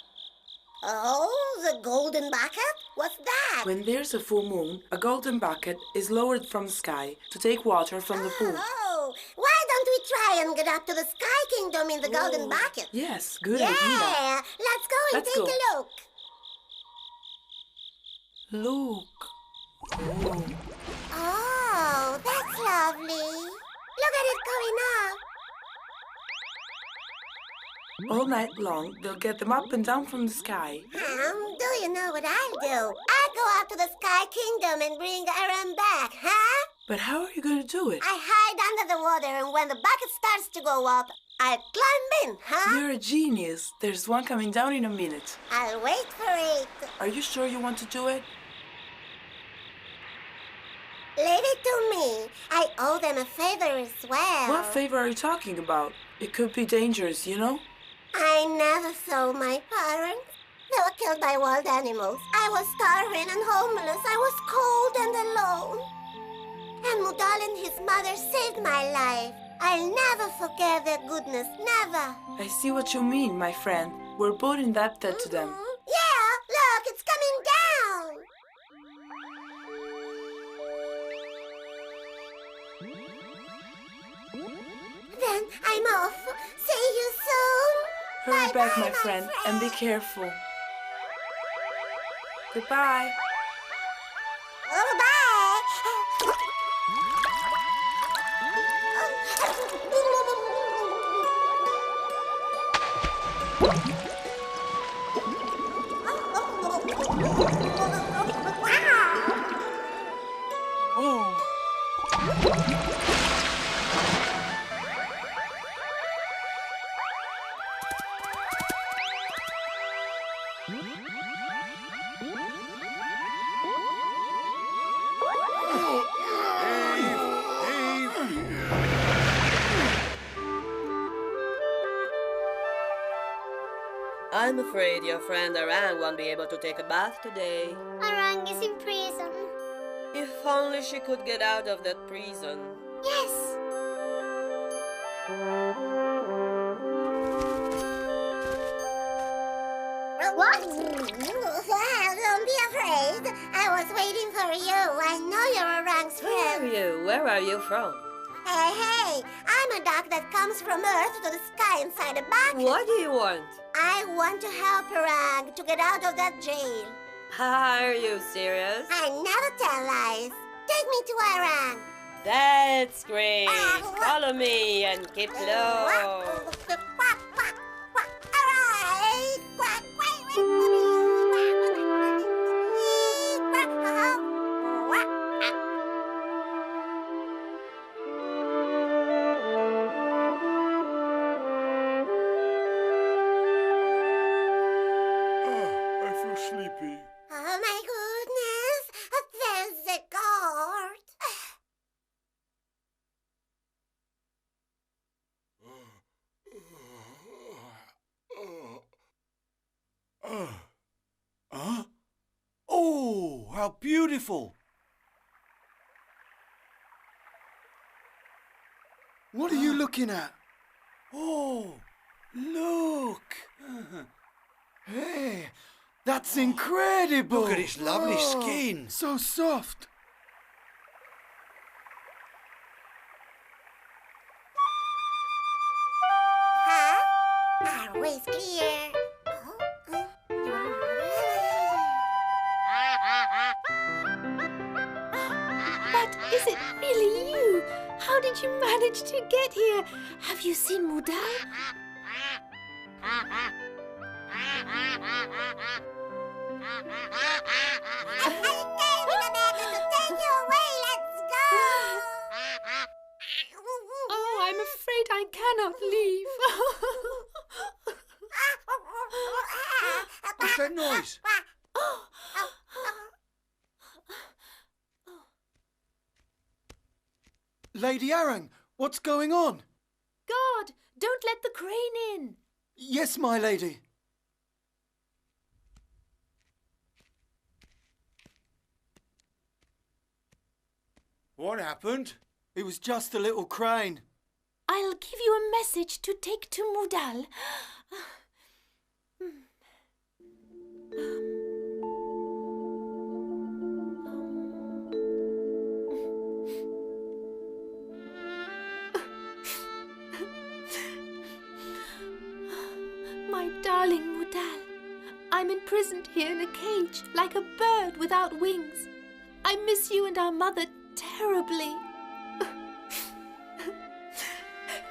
Oh, the golden bucket? What's that? When there's a full moon, a golden bucket is lowered from the sky to take water from the pool. Oh, why don't we try and get up to the Sky Kingdom in the golden bucket? Yes, good Yeah, idea. let's go and Let's take go. a look. Look. Oh, that's lovely. Look at it going up. All night long, they'll get them up and down from the sky. Do you know what I'll do? I'll go up to the Sky Kingdom and bring Aaron back, huh? But how are you going to do it? I hide under the water, and when the bucket starts to go up, I'll climb in, huh? You're a genius. There's one coming down in a minute. I'll wait for it. Are you sure you want to do it? Leave it to me. I owe them a favor as well. What favor are you talking about? It could be dangerous, you know? I never saw my parents. They were killed by wild animals. I was starving and homeless. I was cold and alone. And Mudal and his mother saved my life. I'll never forget their goodness, never. I see what you mean, my friend. We're both indebted to them. Yeah, look, it's coming down. Then I'm off. See you soon. Hurry back, Bye-bye, my friend, and be careful. Goodbye. I'm afraid your friend Arang won't be able to take a bath today. Arang is in prison. If only she could get out of that prison. Yes. What? Don't be afraid. I was waiting for you. I know you're Arang's Who are friend. you? Where are you from? Hey, I'm a duck that comes from Earth to the sky inside a bucket. What do you want? I want to help Arang to get out of that jail. Are you serious? I never tell lies. Take me to Arang. That's great. Follow me and keep low. Alright. I feel sleepy. Oh my goodness. There's the guard. Huh? Oh, how beautiful! What are you looking at? Oh, look! Hey, that's incredible! Look at his lovely Oh, skin. So soft. Huh? Always clear. But is it really you? How did you manage to get here? Have you seen Mudal? I came in America to take you away. Let's go. Oh, I'm afraid I cannot leave. What's that noise? Lady Arang, what's going on? God, don't let the crane in. Yes, my lady. What happened? It was just a little crane. I'll give you a message to take to Mudal. My darling Mudal, I'm imprisoned here in a cage like a bird without wings. I miss you and our mother terribly.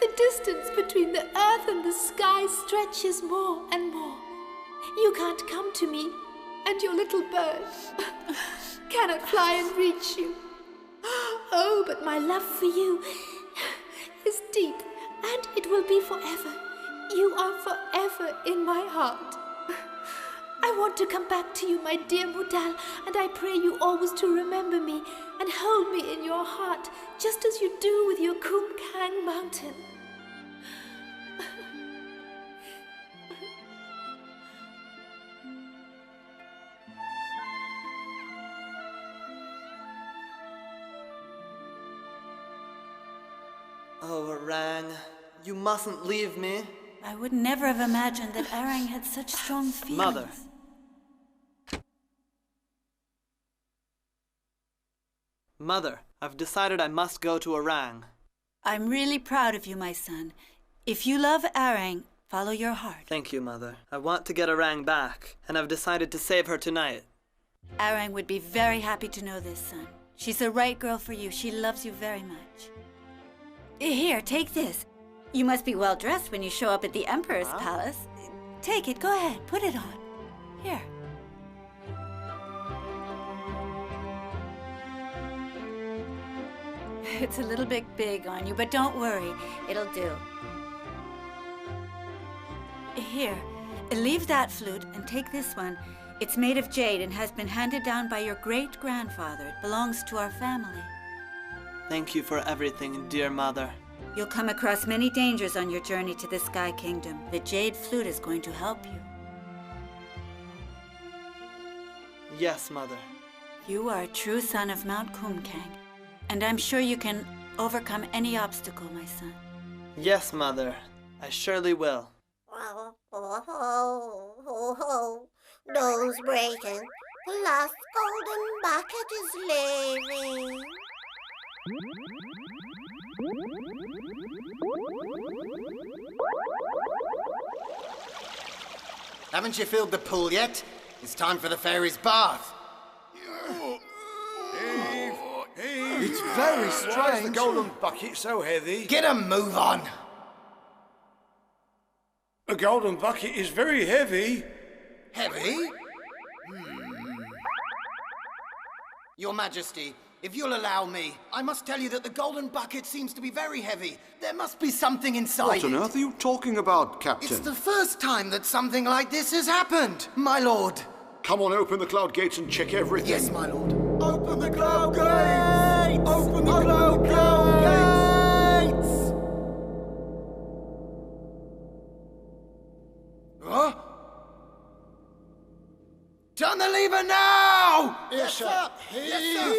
The distance between the earth and the sky stretches more and more. You can't come to me, and your little bird cannot fly and reach you. Oh, but my love for you is deep, and it will be forever. You are forever in my heart. I want to come back to you, my dear Mudal, and I pray you always to remember me and hold me in your heart, just as you do with your Kumkang mountain. Oh, Arang, you mustn't leave me. I would never have imagined that Arang had such strong feelings. Mother. Mother, I've decided I must go to Arang. I'm really proud of you, my son. If you love Arang, follow your heart. Thank you, Mother. I want to get Arang back, and I've decided to save her tonight. Arang would be very happy to know this, son. She's the right girl for you. She loves you very much. Here, take this. You must be well dressed when you show up at the Emperor's palace. Take it. Go ahead. Put it on. Here. It's a little bit big on you, but don't worry. It'll do. Here, leave that flute and take this one. It's made of jade and has been handed down by your great-grandfather. It belongs to our family. Thank you for everything, dear Mother. You'll come across many dangers on your journey to the Sky Kingdom. The jade flute is going to help you. Yes, Mother. You are a true son of Mount Kumkang, and I'm sure you can overcome any obstacle, my son. Yes, Mother. I surely will. Dome's breaking. The last golden bucket is leaving. Haven't you filled the pool yet? It's time for the fairy's bath. It's very strange. Why is the golden bucket so heavy? Get a move on. The golden bucket is very heavy. Heavy? Your Majesty, if you'll allow me, I must tell you that the golden bucket seems to be very heavy. There must be something inside What on earth are you talking about, Captain? It's the first time that something like this has happened, my lord. Come on, open the cloud gates and check everything. Yes, my lord. Open the cloud gates! Open the cloud gates! Huh? Turn the lever now! Yes, sir. Yes,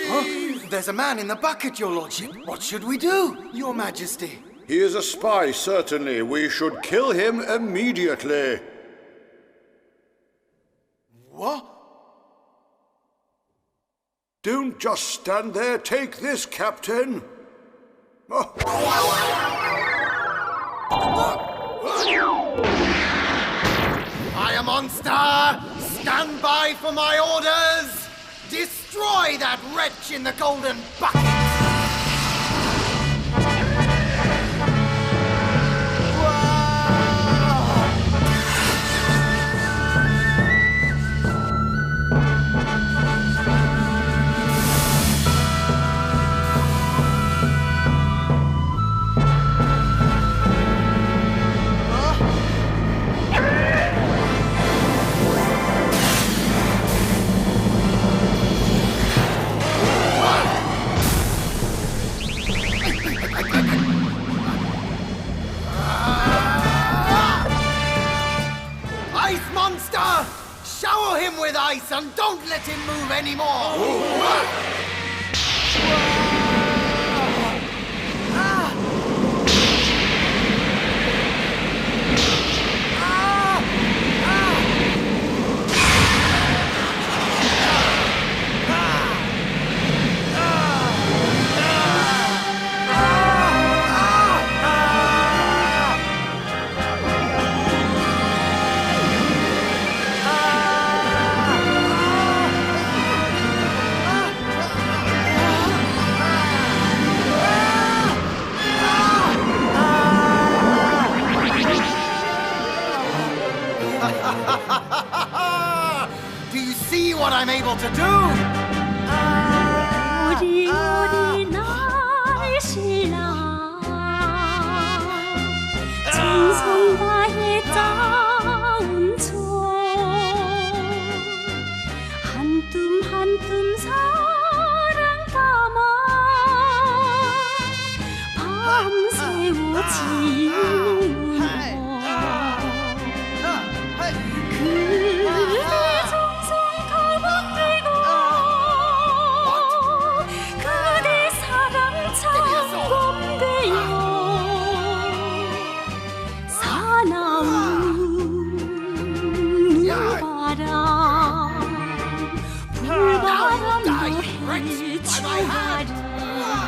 Huh? There's a man in the bucket, your lordship. What should we do, your majesty? He is a spy, certainly. We should kill him immediately. What? Don't just stand there. Take this, Captain. I am monster! Stand by for my orders! Destroy that wretch in the golden bucket! Shower him with ice and don't let him move anymore! Do you see what I'm able to do? 우리 날 신랑 정성과의 짜운초 한 뼘 한 뼘 사랑 담아 밤새워 지는 불바람도 해주하라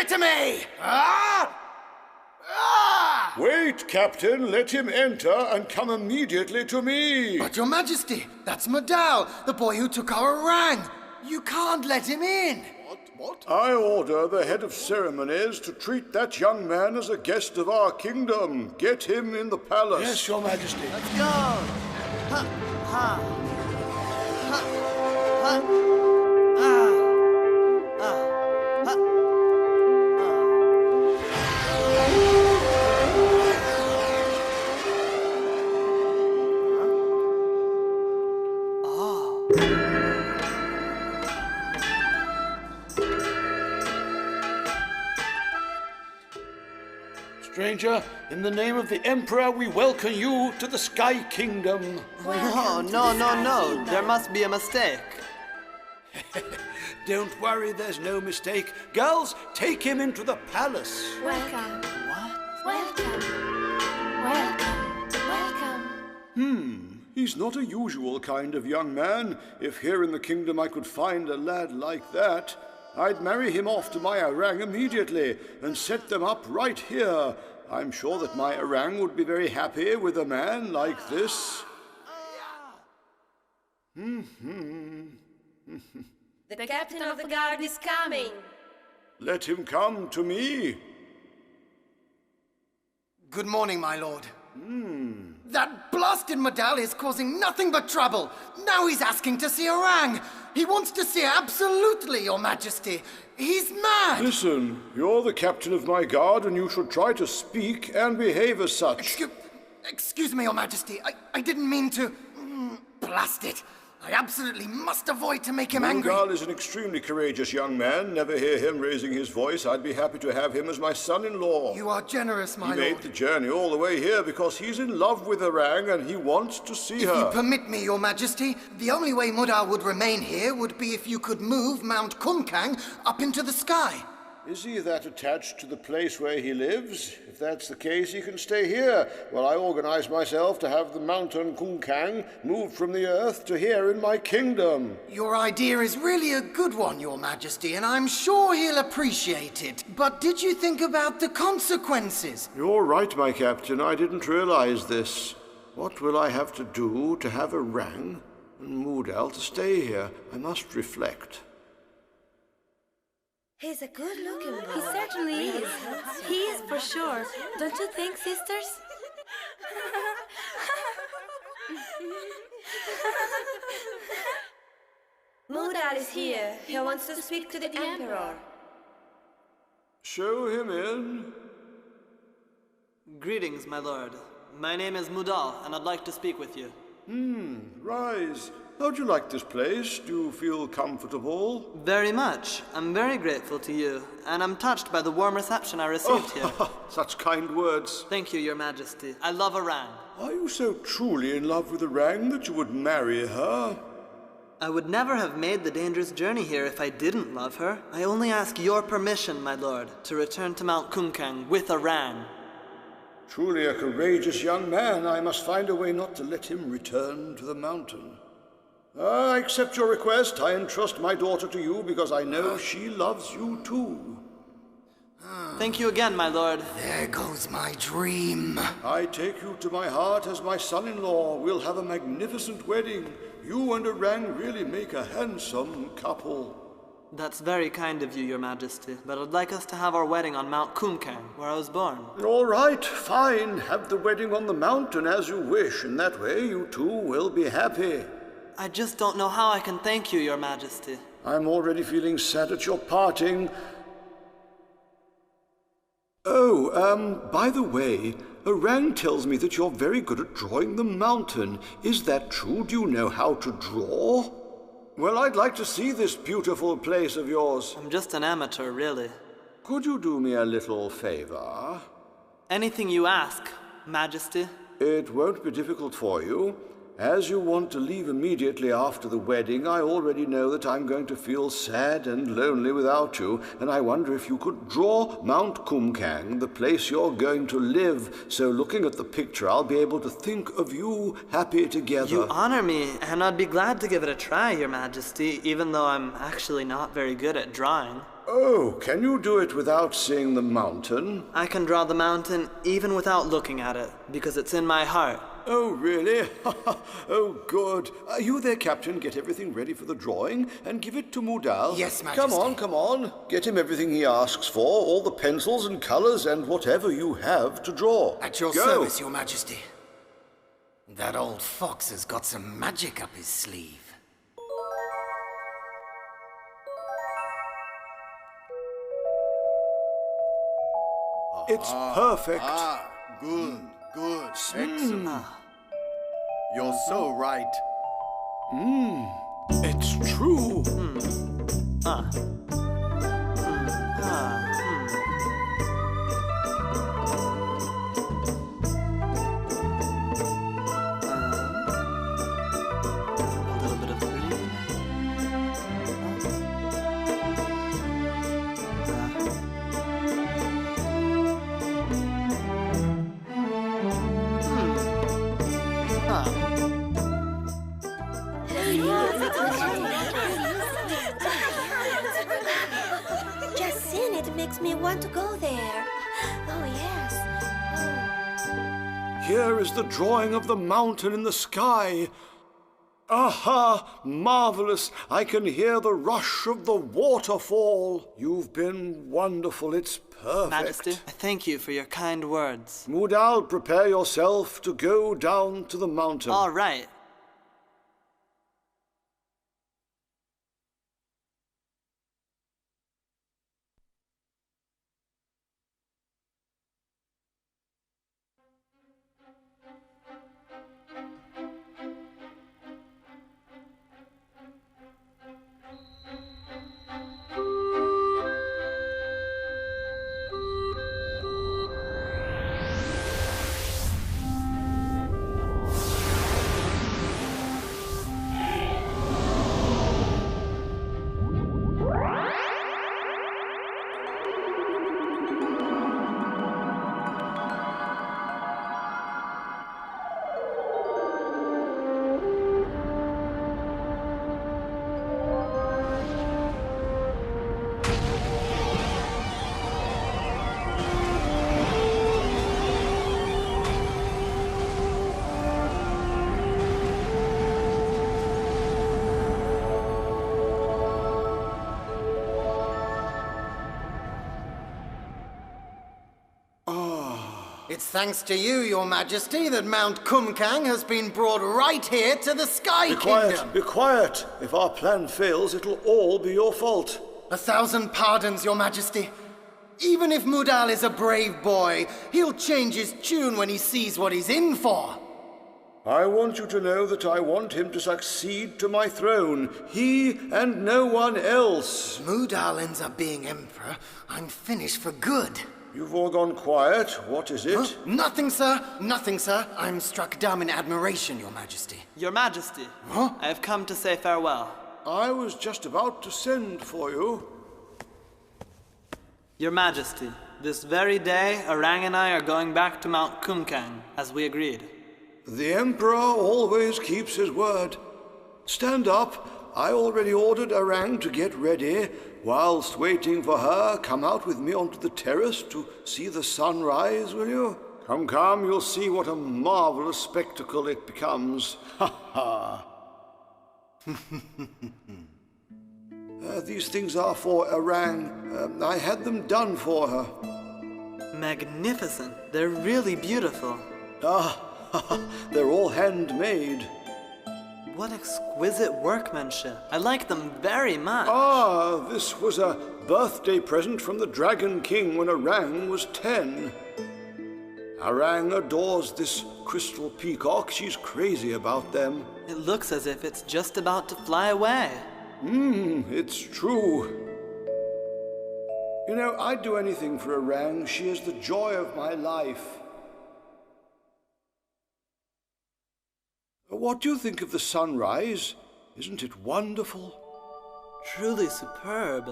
To me! Wait, Captain, let him enter and come immediately to me. But Your Majesty, that's Modal, the boy who took our orang. You can't let him in. What? I order the head of ceremonies to treat that young man as a guest of our kingdom. Get him in the palace. Yes, Your Majesty. Let's go! Ha! Ha! Ha! Ha! Ah! Ah! Ha! Stranger, in the name of the Emperor, we welcome you to the Sky Kingdom. No. There must be a mistake. Don't worry, there's no mistake. Girls, take him into the palace. Welcome. What? Welcome. He's not a usual kind of young man. If here in the kingdom I could find a lad like that, I'd marry him off to my orang immediately and set them up right here. I'm sure that my orang would be very happy with a man like this. The captain of the guard is coming. Let him come to me. Good morning, my lord. That blasted Modal is causing nothing but trouble. Now he's asking to see orang. He wants to see absolutely, Your Majesty. He's mad. Listen, you're the captain of my guard and you should try to speak and behave as such. Excuse me, Your Majesty. I didn't mean to... Blast it. I absolutely must avoid to make him angry. Mungal is an extremely courageous young man. Never hear him raising his voice. I'd be happy to have him as my son-in-law. You are generous, my lord. He made the journey all the way here because he's in love with orang and he wants to see her. If you permit me, Your Majesty, the only way Modal would remain here would be if you could move Mount Kumkang up into the sky. Is he that attached to the place where he lives? If that's the case, he can stay here while I organize myself to have the mountain Kumkang moved from the earth to here in my kingdom. Your idea is really a good one, Your Majesty, and I'm sure he'll appreciate it. But did you think about the consequences? You're right, my captain. I didn't realize this. What will I have to do to have orang and Modal to stay here? I must reflect. He's a good-looking boy. He certainly is. He is for sure. Don't you think, sisters? Modal is here. He wants to speak to the Emperor. Show him in. Greetings, my lord. My name is Modal, and I'd like to speak with you. Rise. How'd you like this place? Do you feel comfortable? Very much. I'm very grateful to you, and I'm touched by the warm reception I received here. Such kind words. Thank you, Your Majesty. I love orang. Are you so truly in love with orang that you would marry her? I would never have made the dangerous journey here if I didn't love her. I only ask your permission, my lord, to return to Mount Kumkang with orang. Truly a courageous young man. I must find a way not to let him return to the mountain. I accept your request. I entrust my daughter to you because I know she loves you too. Thank you again, my lord. There goes my dream. I take you to my heart as my son-in-law. We'll have a magnificent wedding. You and orang really make a handsome couple. That's very kind of you, Your Majesty, but I'd like us to have our wedding on Mount Kumkang, where I was born. All right, fine. Have the wedding on the mountain as you wish, and that way you two will be happy. I just don't know how I can thank you, Your Majesty. I'm already feeling sad at your parting. Oh, by the way, orang tells me that you're very good at drawing the mountain. Is that true? Do you know how to draw? Well, I'd like to see this beautiful place of yours. I'm just an amateur, really. Could you do me a little favor? Anything you ask, Majesty. It won't be difficult for you. As you want to leave immediately after the wedding, I already know that I'm going to feel sad and lonely without you, and I wonder if you could draw Mount Kumkang, the place you're going to live, so looking at the picture I'll be able to think of you happy together. You honor me, and I'd be glad to give it a try, Your Majesty, even though I'm actually not very good at drawing. Oh, can you do it without seeing the mountain? I can draw the mountain even without looking at it, because it's in my heart. Oh, really? Oh, good. You there, Captain. Get everything ready for the drawing and give it to Mudal. Yes, Majesty. Come on, come on. Get him everything he asks for, all the pencils and colors and whatever you have to draw. At your Go. service, Your Majesty. That old fox has got some magic up his sleeve. It's perfect. Good, good, excellent. You're so right. It's true. A little bit of green. Just seeing it makes me want to go there. Oh, yes. Here is the drawing of the mountain in the sky. Aha! Marvelous! I can hear the rush of the waterfall. You've been wonderful. It's perfect. Majesty, I thank you for your kind words. Mudal, prepare yourself to go down to the mountain. All right. It's thanks to you, Your Majesty, that Mount Kumkang has been brought right here to the Sky Be Kingdom. quiet, be quiet. If our plan fails, it'll all be your fault. 1,000 pardons, Your Majesty. Even if Mudal is a brave boy, he'll change his tune when he sees what he's in for. I want you to know that I want him to succeed to my throne. He and no one else. If Mudal ends up being emperor, I'm finished for good. You've all gone quiet. What is it? Huh? Nothing, sir. Nothing, sir. I'm struck dumb in admiration, Your Majesty. Your Majesty, Huh? I have come to say farewell. I was just about to send for you. Your Majesty, this very day, Orang and I are going back to Mount Kumkang, as we agreed. The Emperor always keeps his word. Stand up. I already ordered Orang to get ready. Whilst waiting for her, come out with me onto the terrace to see the sunrise, will you? Come, come, you'll see what a marvelous spectacle it becomes. Ha ha! These things are for Orang. I had them done for her. Magnificent. They're really beautiful. Ah, they're all handmade. What exquisite workmanship. I like them very much. Ah, this was a birthday present from the Dragon King when Orang was 10. Arang adores this crystal peacock. She's crazy about them. It looks as if it's just about to fly away. It's true. You know, I'd do anything for Arang. She is the joy of my life. What do you think of the sunrise? Isn't it wonderful? Truly superb.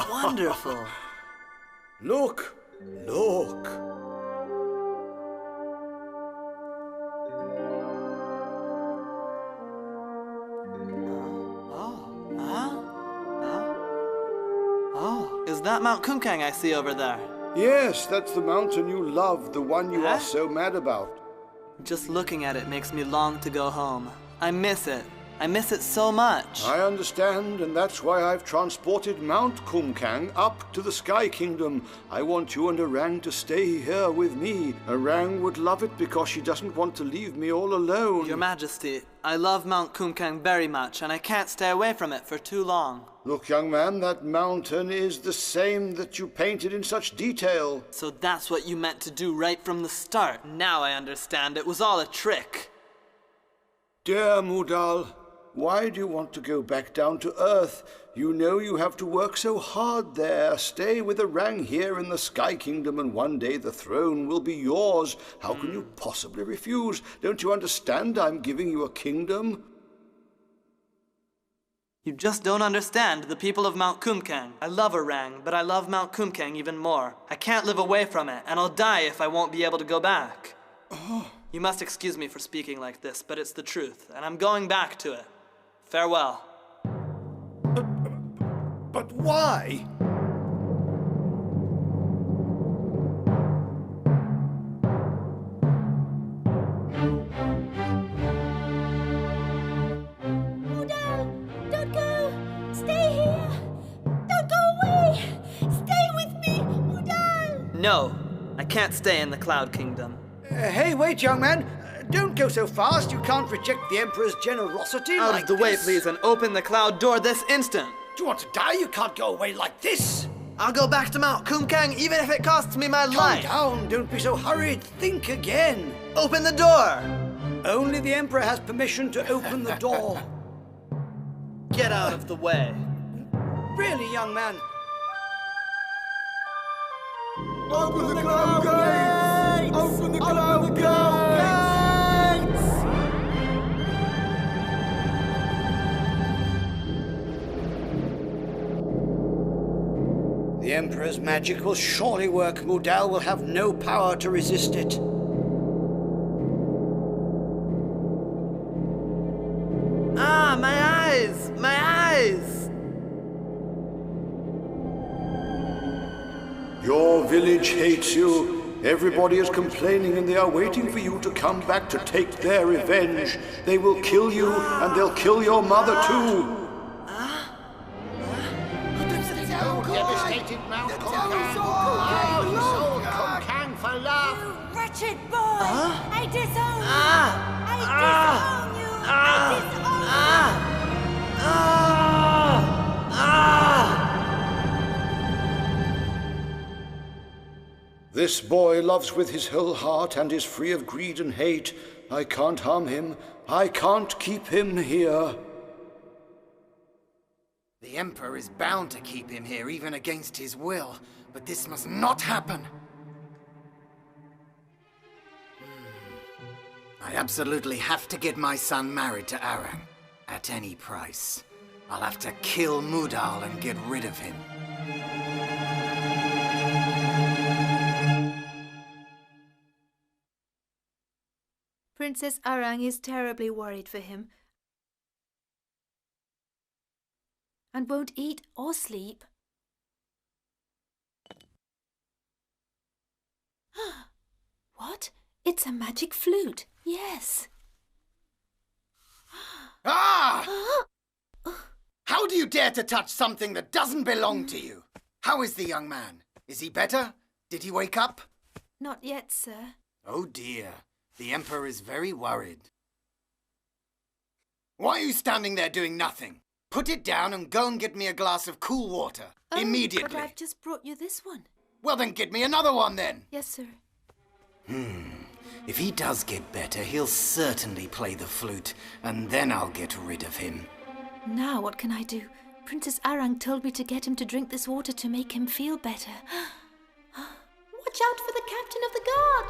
Wonderful. Look, look. Oh, is that Mount Kumkang I see over there? Yes, that's the mountain you love, the one you are so mad about. Just looking at it makes me long to go home. I miss it. I miss it so much. I understand, and that's why I've transported Mount Kumkang up to the Sky Kingdom. I want you and Arang to stay here with me. Arang would love it because she doesn't want to leave me all alone. Your Majesty, I love Mount Kumkang very much, and I can't stay away from it for too long. Look, young man, that mountain is the same that you painted in such detail. So that's what you meant to do right from the start. Now I understand. It was all a trick. Dear Mudal, why do you want to go back down to Earth? You know you have to work so hard there. Stay with Arang here in the Sky Kingdom, and one day the throne will be yours. How can you possibly refuse? Don't you understand I'm giving you a kingdom? You just don't understand the people of Mount Kumkang. I love Arang, but I love Mount Kumkang even more. I can't live away from it, and I'll die if I won't be able to go back. You must excuse me for speaking like this, but it's the truth, and I'm going back to it. Farewell. But why? Mudal, don't go! Stay here! Don't go away! Stay with me, Mudal! No, I can't stay in the Cloud Kingdom. Hey, wait, young man. Don't go so fast. You can't reject the Emperor's generosity Out like of the way, this. please, and open the cloud door this instant. Do you want to die? You can't go away like this. I'll go back to Mount Kumkang even if it costs me my life. Calm down. Don't be so hurried. Think again. Open the door. Only the Emperor has permission to open the door. Get out of the way. Really, young man? Open the cloud gates! Open the cloud gates! The Emperor's magic will surely work. Mudal will have no power to resist it. Ah, my eyes! My eyes! Your village hates you. Everybody is complaining and they are waiting for you to come back to take their revenge. They will kill you and they'll kill your mother too. Devastated Mount Kumkang. Sold Kumkang for love. You wretched boy! I disown you! I disown you! I disown This boy loves with his whole heart and is free of greed and hate. I can't harm him. I can't keep him here. The Emperor is bound to keep him here even against his will, but this must not happen. I absolutely have to get my son married to Arang. At any price. I'll have to kill Mudal and get rid of him. Princess Arang is terribly worried for him and won't eat or sleep. What? It's a magic flute. Yes. Ah! How do you dare to touch something that doesn't belong to you? How is the young man? Is he better? Did he wake up? Not yet, sir. Oh dear. The Emperor is very worried. Why are you standing there doing nothing? Put it down and go and get me a glass of cool water. Immediately. But I've just brought you this one. Well, then get me another one then. Yes, sir. If he does get better, he'll certainly play the flute, and then I'll get rid of him. Now what can I do? Princess Arang told me to get him to drink this water to make him feel better. Watch out for the captain of the guard!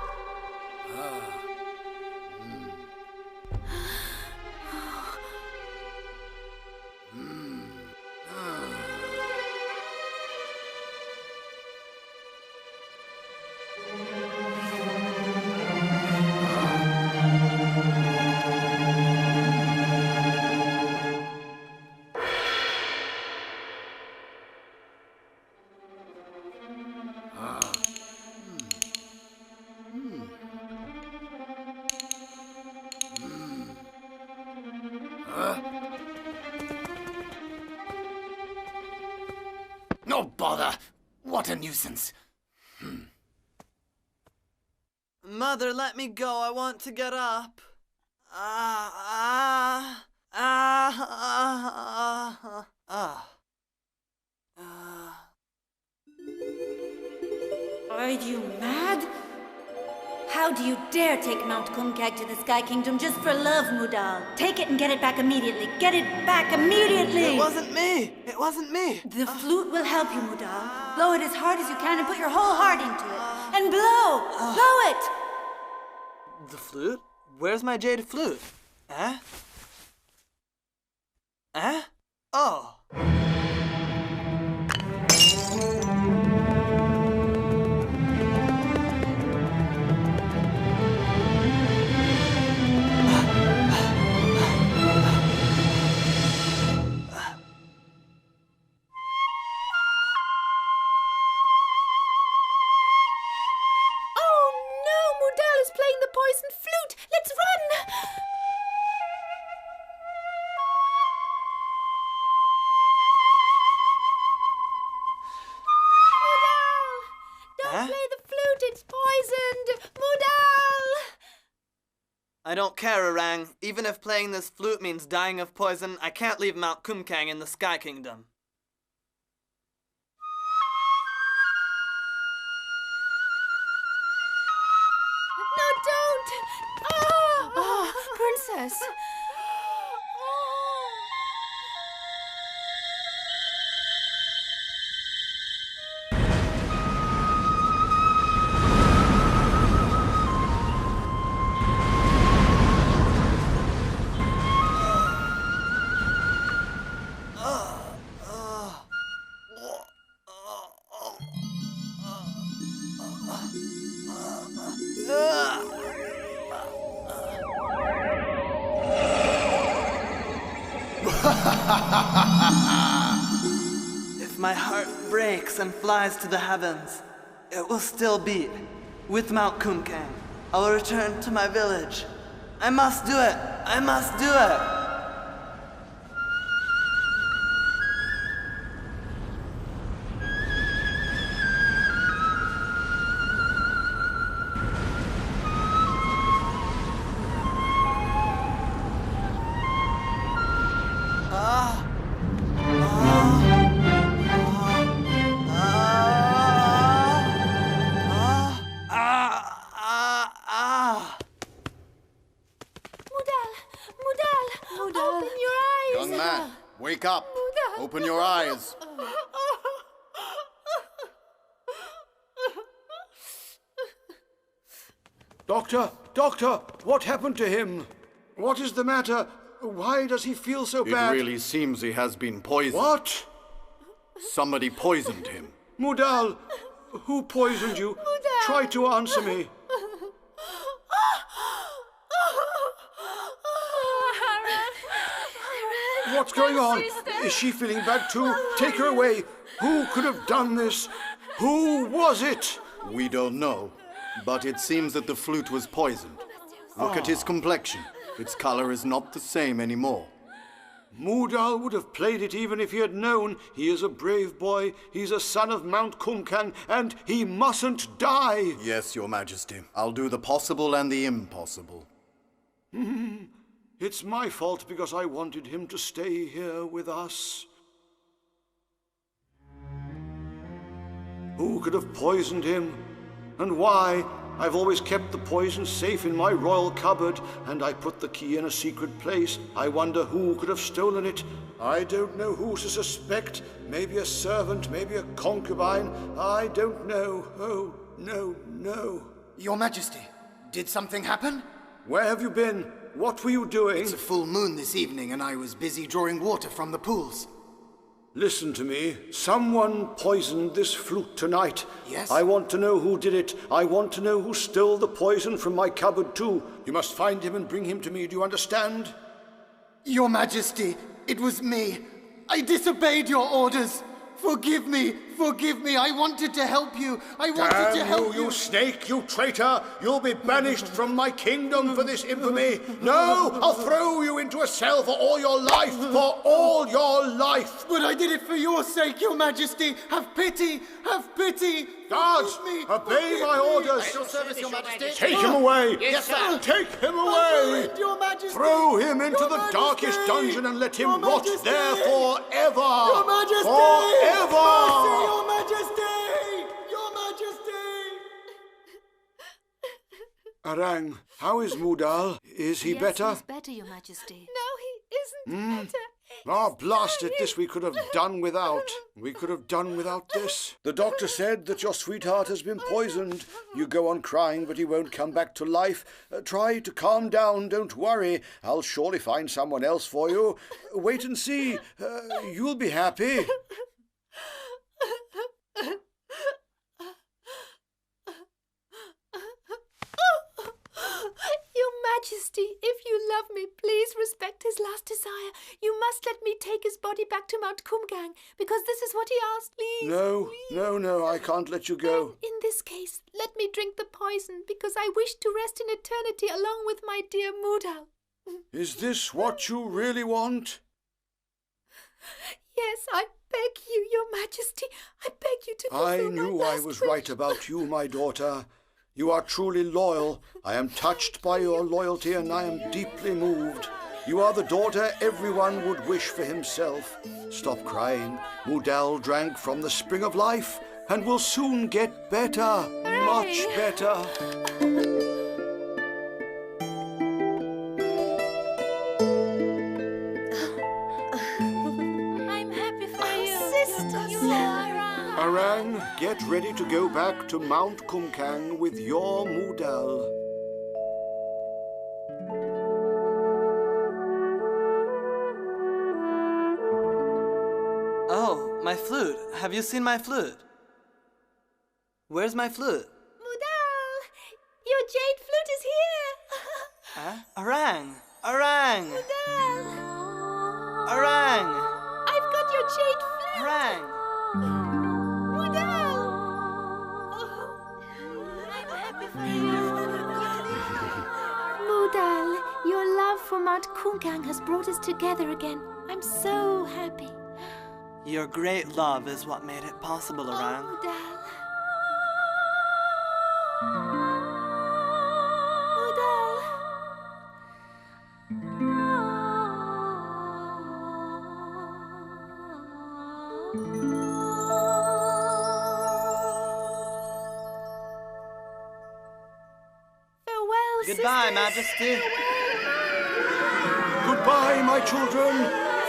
No bother! What a nuisance! Mother, let me go. I want to get up. Are you mad? How do you dare take Mount Kumkag to the Sky Kingdom just for love, Mudal? Take it and get it back immediately. Get it back immediately! It wasn't me! It wasn't me! The flute will help you, Mudal. Blow it as hard as you can and put your whole heart into it. And blow! Blow it! The flute? Where's my jade flute? Eh? Eh? Oh! Poison flute! Let's run! Mudal! Don't play the flute, it's poisoned! Mudal! I don't care, Orang. Even if playing this flute means dying of poison, I can't leave Mount Kumkang in the Sky Kingdom. Princess! If my heart breaks and flies to the heavens, it will still beat. With Mount Kumkang, I will return to my village. I must do it! I must do it! Wake up! Open your eyes! Doctor! Doctor! What happened to him? What is the matter? Why does he feel so bad? It really seems he has been poisoned. What? Somebody poisoned him. Mudal! Who poisoned you? Mudal. Try to answer me. What's going on? Is she feeling bad too? Take her away. Who could have done this? Who was it? We don't know, but it seems that the flute was poisoned. Look at his complexion. Its color is not the same anymore. Mudal would have played it even if he had known. He is a brave boy. He's a son of Mount Kumkang, and he mustn't die. Yes, Your Majesty. I'll do the possible and the impossible. It's my fault because I wanted him to stay here with us. Who could have poisoned him? And why? I've always kept the poison safe in my royal cupboard, and I put the key in a secret place. I wonder who could have stolen it. I don't know who to suspect. Maybe a servant, maybe a concubine. I don't know. Oh, no. Your Majesty, did something happen? Where have you been? What were you doing? It's a full moon this evening, and I was busy drawing water from the pools. Listen to me. Someone poisoned this flute tonight. Yes? I want to know who did it. I want to know who stole the poison from my cupboard too. You must find him and bring him to me. Do you understand? Your Majesty, it was me. I disobeyed your orders. Forgive me. I wanted to help you. Damn you, you snake, you traitor! You'll be banished from my kingdom for this infamy. No, I'll throw you into a cell for all your life. For all your life. But I did it for your sake, Your Majesty. Have pity. Guards, obey my orders. Your service, Your Majesty. Take him away. Yes, sir. Take him away. Your Majesty. Throw him into the darkest dungeon and let him rot there forever. Your Majesty. Forever. Your Majesty! Your Majesty! Arang, how is Mudal? Is he better? He's better, Your Majesty. No, he isn't better. Ah, blast it, this we could have done without. We could have done without this. The doctor said that your sweetheart has been poisoned. You go on crying, but he won't come back to life. Try to calm down, don't worry. I'll surely find someone else for you. Wait and see. You'll be happy. Your Majesty, if you love me, please respect his last desire. You must let me take his body back to Mount Kumgang, because this is what he asked. Please. No, I can't let you go. In this case, let me drink the poison, because I wish to rest in eternity along with my dear Mudal. Is this what you really want? Yes, I beg you, Your Majesty. I beg you to fulfill I my knew last I was wish. right about you, my daughter. You are truly loyal. I am touched by your loyalty and I am deeply moved. You are the daughter everyone would wish for himself. Stop crying. Mudal drank from the spring of life and will soon get better. Much better. I'm happy for you. Sister, you are. Arang, get ready to go back to Mount Kumgang with your Mudal. Oh, my flute. Have you seen my flute? Where's my flute? Mudal, your jade flute is here. Huh? Arang! Arang! Mudal, Arang! I've got your jade flute. Arang! Mudal. Oh, I'm happy for you. Mudal, your love for Mount Kumgang has brought us together again. I'm so happy. Your great love is what made it possible, Arang. Oh, Mudal. Farewell, Goodbye, sisters. Majesty. Goodbye, my children.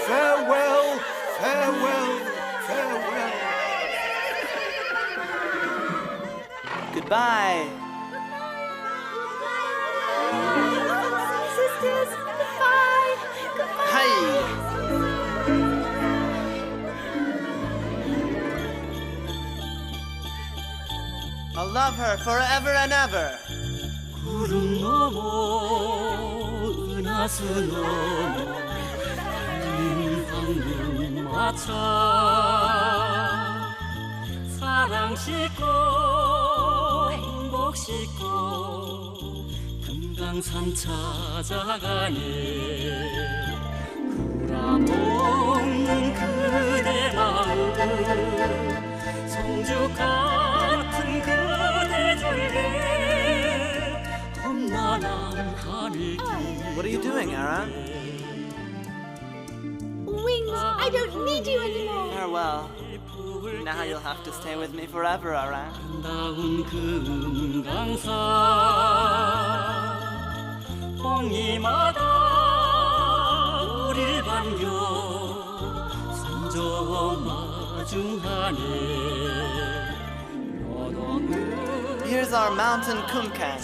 Farewell, farewell, farewell. Goodbye. Sisters, goodbye. Goodbye. Hi. I'll love her forever and ever. 구름 넘어 은하수 넘어 황금 마차 사랑 싣고 행복 싣고 금강산 찾아가네 구라먹는 그대 마음 성주 같은 그대 절개 What are you doing, Arang? Wings, I don't need you anymore. Farewell. Now you'll have to stay with me forever, Arang. 아름다운 금강산 홍이마다 우릴 반겨 산저 마중하네. Here's our mountain Kumkang.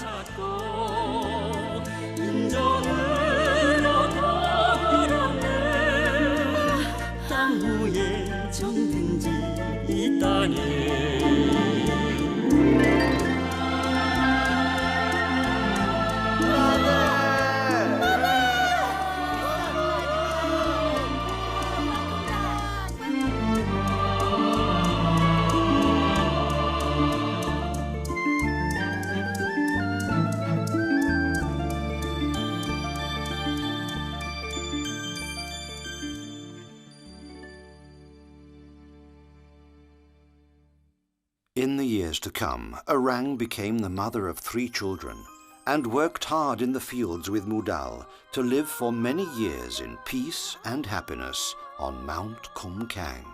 인정을 얻어버렸네. 땅 위에 정든지 있다네. In the years to come, Arang became the mother of 3 children and worked hard in the fields with Mudal to live for many years in peace and happiness on Mount Kumkang.